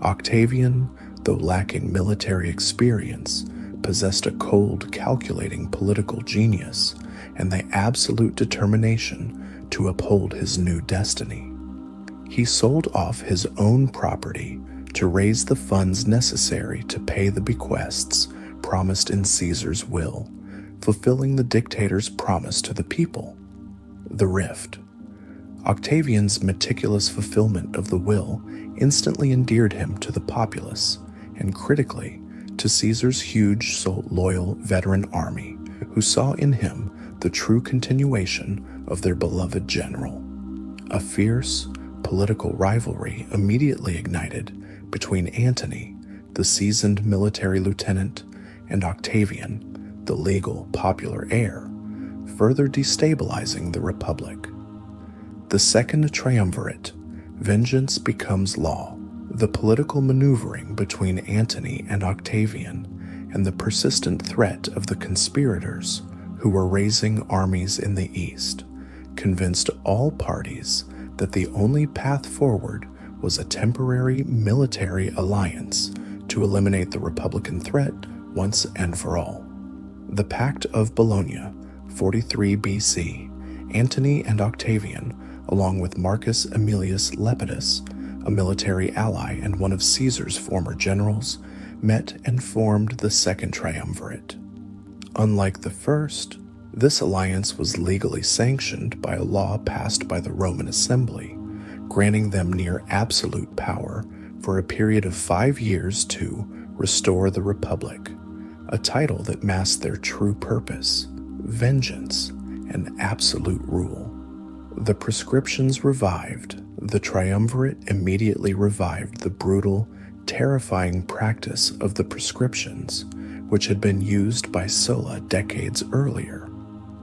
Octavian, though lacking military experience, possessed a cold, calculating political genius and the absolute determination to uphold his new destiny. He sold off his own property to raise the funds necessary to pay the bequests promised in Caesar's will, fulfilling the dictator's promise to the people. The rift. Octavian's meticulous fulfillment of the will instantly endeared him to the populace, and critically, to Caesar's huge, loyal veteran army, who saw in him the true continuation of their beloved general. A fierce, political rivalry immediately ignited between Antony, the seasoned military lieutenant, and Octavian, the legal, popular heir, further destabilizing the Republic. The Second Triumvirate. Vengeance becomes law. The political maneuvering between Antony and Octavian, and the persistent threat of the conspirators who were raising armies in the East, convinced all parties that the only path forward was a temporary military alliance to eliminate the Republican threat once and for all. The Pact of Bologna, 43 BC. Antony and Octavian, along with Marcus Aemilius Lepidus, a military ally and one of Caesar's former generals, met and formed the Second Triumvirate. Unlike the first, this alliance was legally sanctioned by a law passed by the Roman Assembly, granting them near absolute power for a period of 5 years to restore the Republic, a title that masked their true purpose, vengeance, and absolute rule. The prescriptions revived. The triumvirate immediately revived the brutal, terrifying practice of the prescriptions, which had been used by Sulla decades earlier.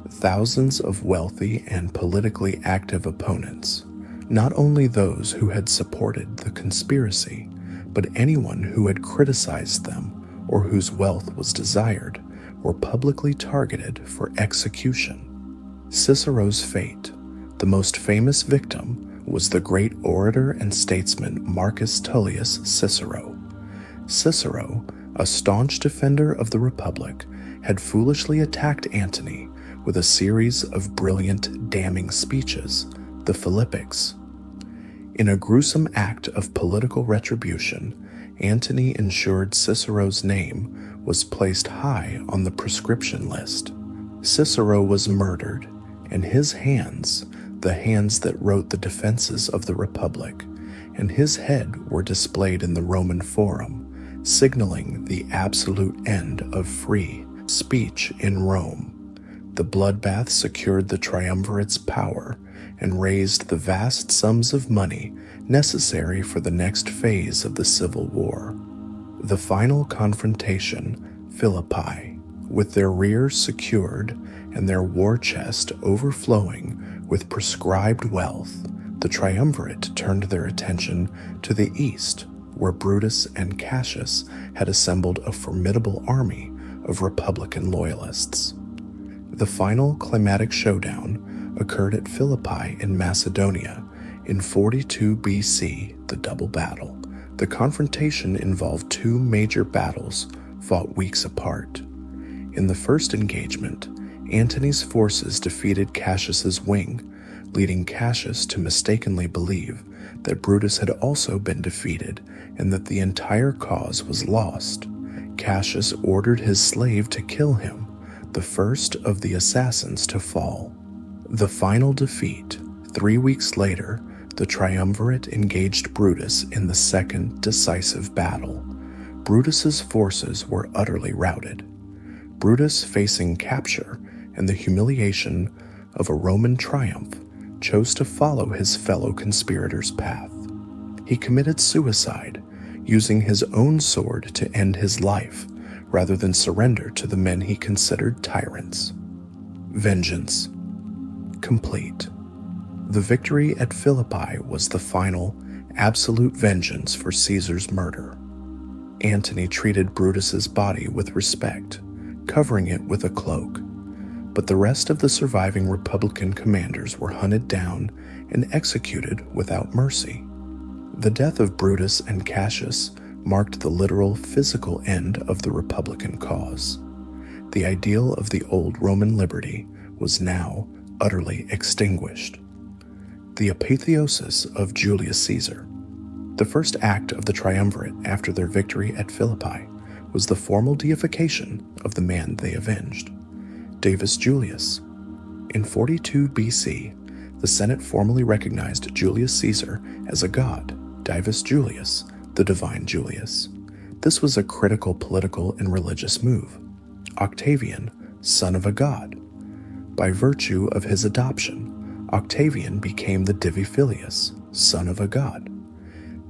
Thousands of wealthy and politically active opponents, not only those who had supported the conspiracy, but anyone who had criticized them or whose wealth was desired, were publicly targeted for execution. Cicero's fate. The most famous victim was the great orator and statesman Marcus Tullius Cicero. Cicero, a staunch defender of the Republic, had foolishly attacked Antony with a series of brilliant, damning speeches, the Philippics. In a gruesome act of political retribution, Antony ensured Cicero's name was placed high on the proscription list. Cicero was murdered, and his hands, the hands that wrote the defenses of the Republic, and his head were displayed in the Roman Forum, signaling the absolute end of free speech in Rome. The bloodbath secured the triumvirate's power and raised the vast sums of money necessary for the next phase of the Civil War. The final confrontation, Philippi, with their rear secured and their war chest overflowing with prescribed wealth, the triumvirate turned their attention to the east, where Brutus and Cassius had assembled a formidable army of Republican loyalists. The final climatic showdown occurred at Philippi in Macedonia in 42 BC, the double battle. The confrontation involved two major battles fought weeks apart. In the first engagement, Antony's forces defeated Cassius's wing, leading Cassius to mistakenly believe that Brutus had also been defeated and that the entire cause was lost. Cassius ordered his slave to kill him, the first of the assassins to fall. The final defeat. 3 weeks later, the triumvirate engaged Brutus in the second decisive battle. Brutus's forces were utterly routed. Brutus, facing capture and the humiliation of a Roman triumph, chose to follow his fellow conspirators' path. He committed suicide, using his own sword to end his life, rather than surrender to the men he considered tyrants. Vengeance. Complete. The victory at Philippi was the final, absolute vengeance for Caesar's murder. Antony treated Brutus's body with respect, covering it with a cloak, but the rest of the surviving Republican commanders were hunted down and executed without mercy. The death of Brutus and Cassius marked the literal physical end of the Republican cause. The ideal of the old Roman liberty was now utterly extinguished. The apotheosis of Julius Caesar. The first act of the triumvirate after their victory at Philippi was the formal deification of the man they avenged, Divus Julius. In 42 BC, the Senate formally recognized Julius Caesar as a god, Divus Julius, the divine Julius. This was a critical political and religious move. Octavian, son of a god. By virtue of his adoption, Octavian became the Divi Filius, son of a god.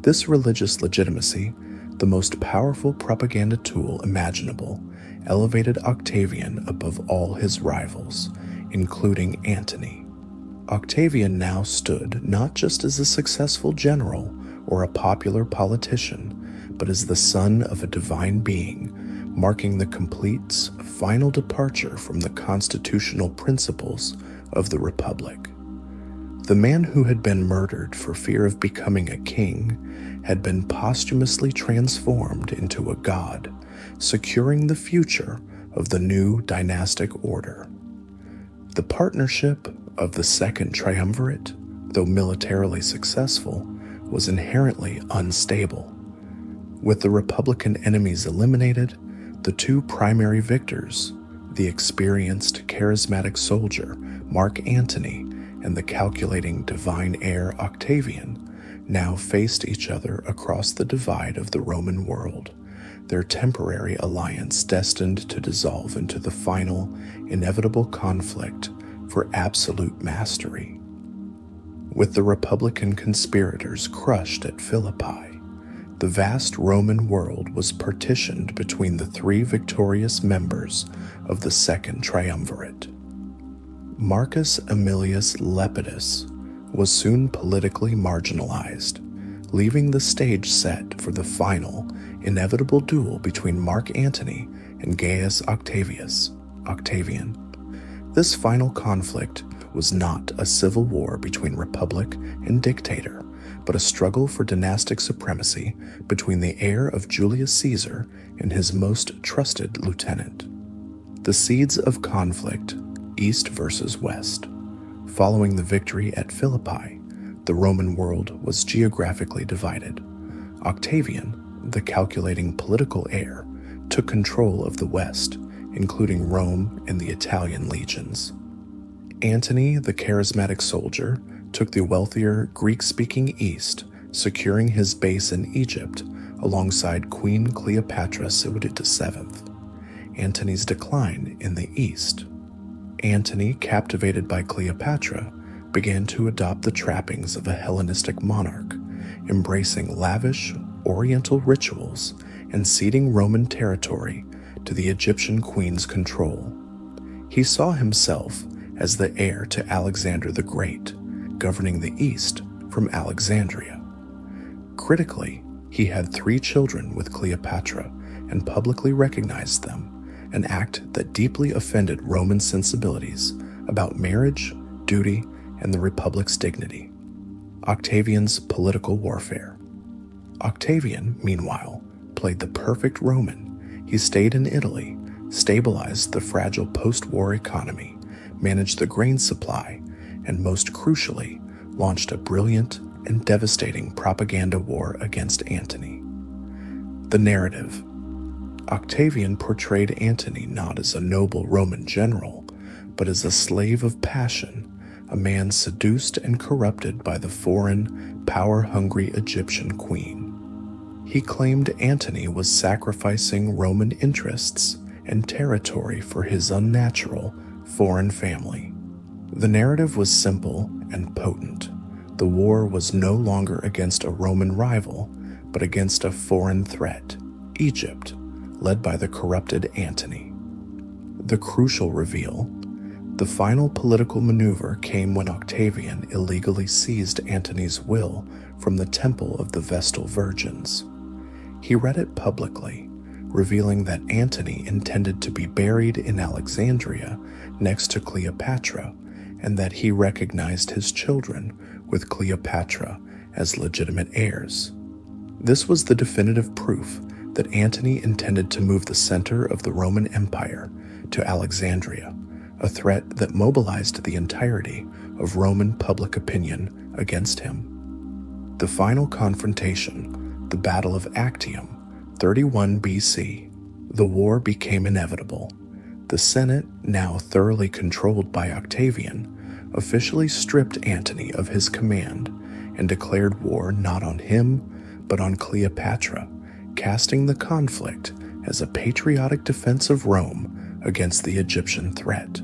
This religious legitimacy, the most powerful propaganda tool imaginable, elevated Octavian above all his rivals, including Antony. Octavian now stood not just as a successful general or a popular politician, but as the son of a divine being, marking the complete, final departure from the constitutional principles of the Republic. The man who had been murdered for fear of becoming a king had been posthumously transformed into a god, securing the future of the new dynastic order. The partnership of the second triumvirate, though militarily successful, was inherently unstable. With the Republican enemies eliminated, the two primary victors, the experienced, charismatic soldier Mark Antony and the calculating divine heir Octavian, now faced each other across the divide of the Roman world. their temporary alliance destined to dissolve into the final, inevitable conflict for absolute mastery. With the Republican conspirators crushed at Philippi, the vast Roman world was partitioned between the three victorious members of the Second Triumvirate. Marcus Aemilius Lepidus was soon politically marginalized, leaving the stage set for the final, inevitable duel between Mark Antony and Gaius Octavian. This final conflict was not a civil war between republic and dictator, but a struggle for dynastic supremacy between the heir of Julius Caesar and his most trusted lieutenant. The seeds of conflict, East versus West. Following the victory at Philippi, the Roman world was geographically divided. Octavian, the calculating political heir, took control of the West, including Rome and the Italian legions. Antony, the charismatic soldier, took the wealthier Greek-speaking East, securing his base in Egypt alongside Queen Cleopatra Suetonius VII. Antony's decline in the East. Antony, captivated by Cleopatra, began to adopt the trappings of a Hellenistic monarch, embracing lavish Oriental rituals and ceding Roman territory to the Egyptian queen's control. He saw himself as the heir to Alexander the Great, governing the East from Alexandria. Critically, he had 3 children with Cleopatra and publicly recognized them, an act that deeply offended Roman sensibilities about marriage, duty, and the Republic's dignity. Octavian's political warfare. Octavian, meanwhile, played the perfect Roman. He stayed in Italy, stabilized the fragile post-war economy, managed the grain supply, and most crucially, launched a brilliant and devastating propaganda war against Antony. The narrative. Octavian portrayed Antony not as a noble Roman general, but as a slave of passion, a man seduced and corrupted by the foreign, power-hungry Egyptian queen. He claimed Antony was sacrificing Roman interests and territory for his unnatural, foreign family. The narrative was simple and potent. The war was no longer against a Roman rival, but against a foreign threat, Egypt, led by the corrupted Antony. The crucial reveal. The final political maneuver came when Octavian illegally seized Antony's will from the Temple of the Vestal Virgins. He read it publicly, revealing that Antony intended to be buried in Alexandria next to Cleopatra, and that he recognized his children with Cleopatra as legitimate heirs. This was the definitive proof that Antony intended to move the center of the Roman Empire to Alexandria, a threat that mobilized the entirety of Roman public opinion against him. The final confrontation, the Battle of Actium, 31 BC, the war became inevitable. The Senate, now thoroughly controlled by Octavian, officially stripped Antony of his command and declared war not on him, but on Cleopatra, casting the conflict as a patriotic defense of Rome against the Egyptian threat.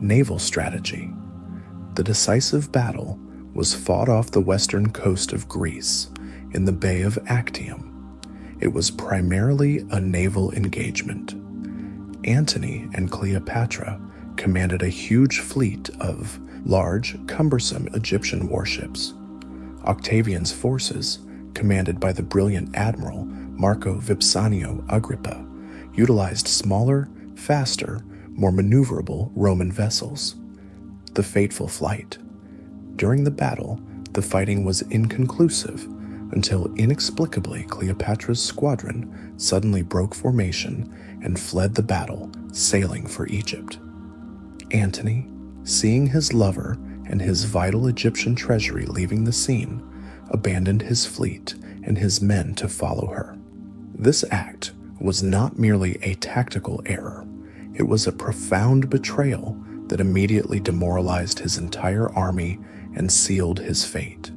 Naval strategy. The decisive battle was fought off the western coast of Greece in the Bay of Actium. It was primarily a naval engagement. Antony and Cleopatra commanded a huge fleet of large, cumbersome Egyptian warships. Octavian's forces, commanded by the brilliant admiral Marco Vipsanio Agrippa, utilized smaller, faster, more maneuverable Roman vessels. The fateful flight. During the battle, the fighting was inconclusive until inexplicably Cleopatra's squadron suddenly broke formation and fled the battle, sailing for Egypt. Antony, seeing his lover and his vital Egyptian treasury leaving the scene, abandoned his fleet and his men to follow her. This act was not merely a tactical error. It was a profound betrayal that immediately demoralized his entire army and sealed his fate.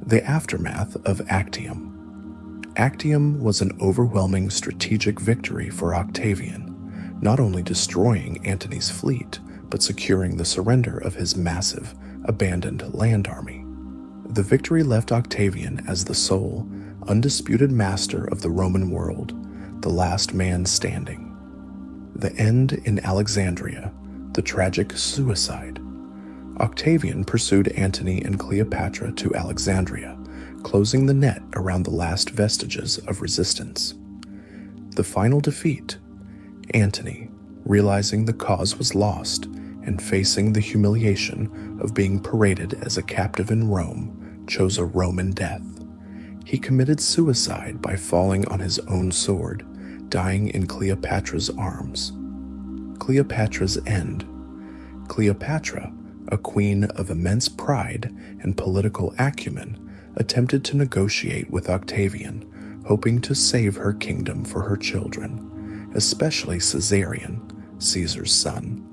The aftermath of Actium. Actium was an overwhelming strategic victory for Octavian, not only destroying Antony's fleet, but securing the surrender of his massive, abandoned land army. The victory left Octavian as the sole, undisputed master of the Roman world, the last man standing. The end in Alexandria, the tragic suicide. Octavian pursued Antony and Cleopatra to Alexandria, closing the net around the last vestiges of resistance. The final defeat. Antony, realizing the cause was lost and facing the humiliation of being paraded as a captive in Rome, chose a Roman death. He committed suicide by falling on his own sword, dying in Cleopatra's arms. Cleopatra's end. Cleopatra, a queen of immense pride and political acumen, attempted to negotiate with Octavian, hoping to save her kingdom for her children, especially Caesarion, Caesar's son.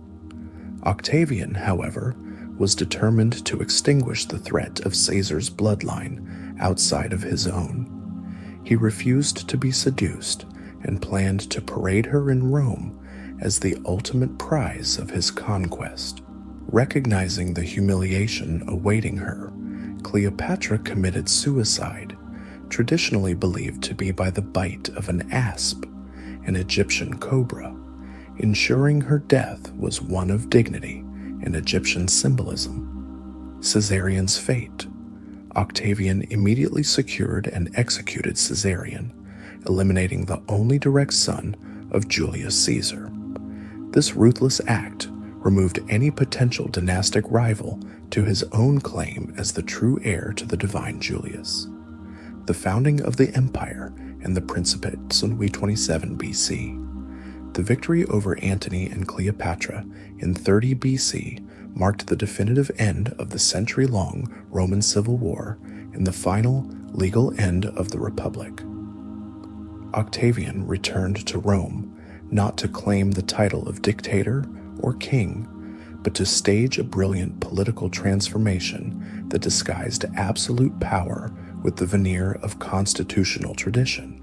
Octavian, however, was determined to extinguish the threat of Caesar's bloodline outside of his own. He refused to be seduced and planned to parade her in Rome as the ultimate prize of his conquest. Recognizing the humiliation awaiting her, Cleopatra committed suicide, traditionally believed to be by the bite of an asp, an Egyptian cobra, ensuring her death was one of dignity and Egyptian symbolism. Caesarion's fate. Octavian immediately secured and executed Caesarion, eliminating the only direct son of Julius Caesar. This ruthless act removed any potential dynastic rival to his own claim as the true heir to the divine Julius. The founding of the empire and the Principates in 27 BC. The victory over Antony and Cleopatra in 30 BC marked the definitive end of the century-long Roman Civil War and the final legal end of the Republic. Octavian returned to Rome, not to claim the title of dictator or king, but to stage a brilliant political transformation that disguised absolute power with the veneer of constitutional tradition.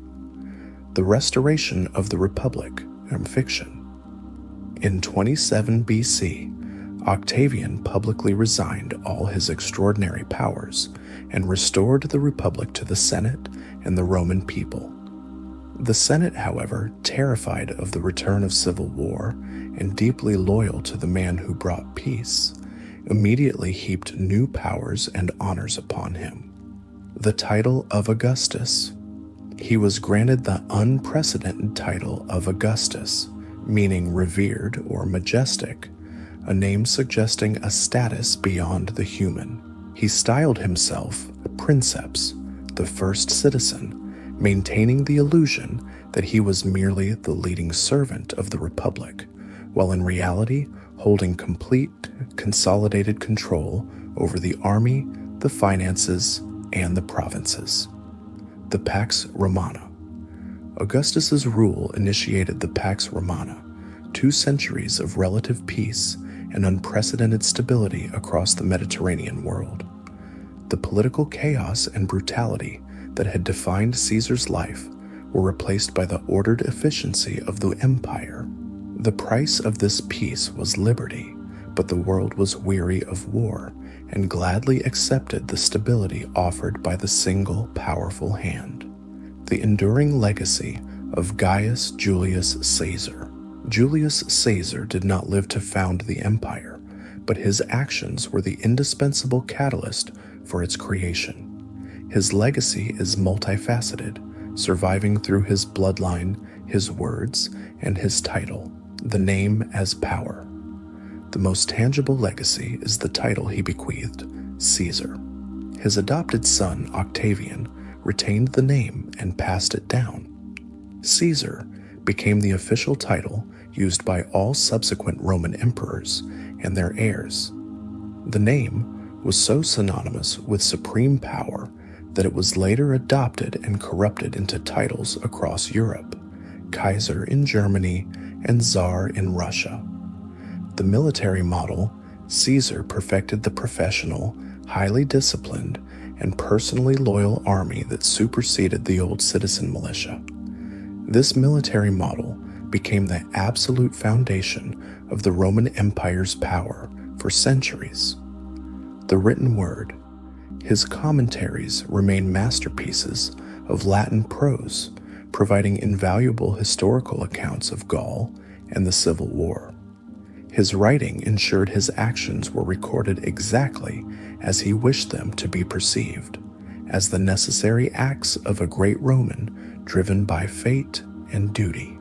The restoration of the Republic and fiction. In 27 BC, Octavian publicly resigned all his extraordinary powers and restored the Republic to the Senate and the Roman people. The Senate, however, terrified of the return of civil war and deeply loyal to the man who brought peace, immediately heaped new powers and honors upon him. The title of Augustus. He was granted the unprecedented title of Augustus, meaning revered or majestic, a name suggesting a status beyond the human. He styled himself Princeps, the first citizen, maintaining the illusion that he was merely the leading servant of the Republic, while in reality holding complete, consolidated control over the army, the finances, and the provinces. The Pax Romana. Augustus's rule initiated the Pax Romana, 2 centuries of relative peace and unprecedented stability across the Mediterranean world. The political chaos and brutality that had defined Caesar's life were replaced by the ordered efficiency of the empire. The price of this peace was liberty, but the world was weary of war and gladly accepted the stability offered by the single powerful hand. The enduring legacy of Gaius Julius Caesar. Julius Caesar did not live to found the empire, but his actions were the indispensable catalyst for its creation. His legacy is multifaceted, surviving through his bloodline, his words, and his title, the name as power. The most tangible legacy is the title he bequeathed, Caesar. His adopted son, Octavian, retained the name and passed it down. Caesar became the official title used by all subsequent Roman emperors and their heirs. The name was so synonymous with supreme power that it was later adopted and corrupted into titles across Europe, Kaiser in Germany and Tsar in Russia. The military model, Caesar perfected the professional, highly disciplined, and personally loyal army that superseded the old citizen militia. This military model became the absolute foundation of the Roman Empire's power for centuries. The written word, his commentaries remain masterpieces of Latin prose, providing invaluable historical accounts of Gaul and the Civil War. His writing ensured his actions were recorded exactly as he wished them to be perceived, as the necessary acts of a great Roman driven by fate and duty.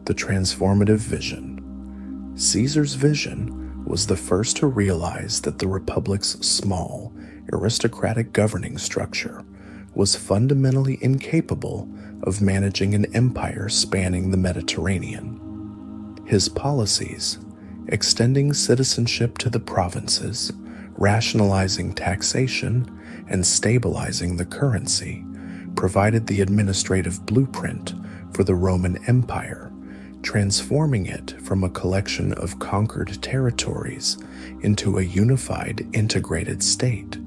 The transformative vision. Caesar's vision was the first to realize that the Republic's small, aristocratic governing structure was fundamentally incapable of managing an empire spanning the Mediterranean. His policies, extending citizenship to the provinces, rationalizing taxation, and stabilizing the currency, provided the administrative blueprint for the Roman Empire, transforming it from a collection of conquered territories into a unified, integrated state.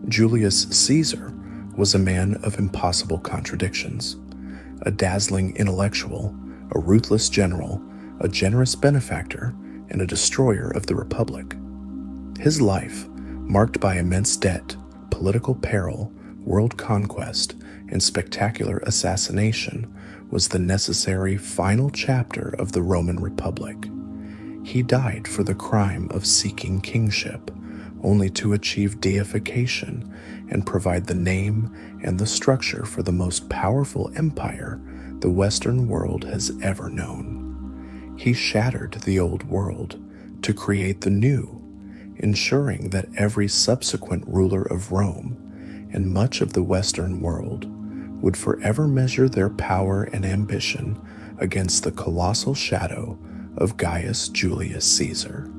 Julius Caesar was a man of impossible contradictions, a dazzling intellectual, a ruthless general, a generous benefactor, and a destroyer of the Republic. His life, marked by immense debt, political peril, world conquest, and spectacular assassination, was the necessary final chapter of the Roman Republic. He died for the crime of seeking kingship, only to achieve deification and provide the name and the structure for the most powerful empire the Western world has ever known. He shattered the old world to create the new, ensuring that every subsequent ruler of Rome and much of the Western world would forever measure their power and ambition against the colossal shadow of Gaius Julius Caesar.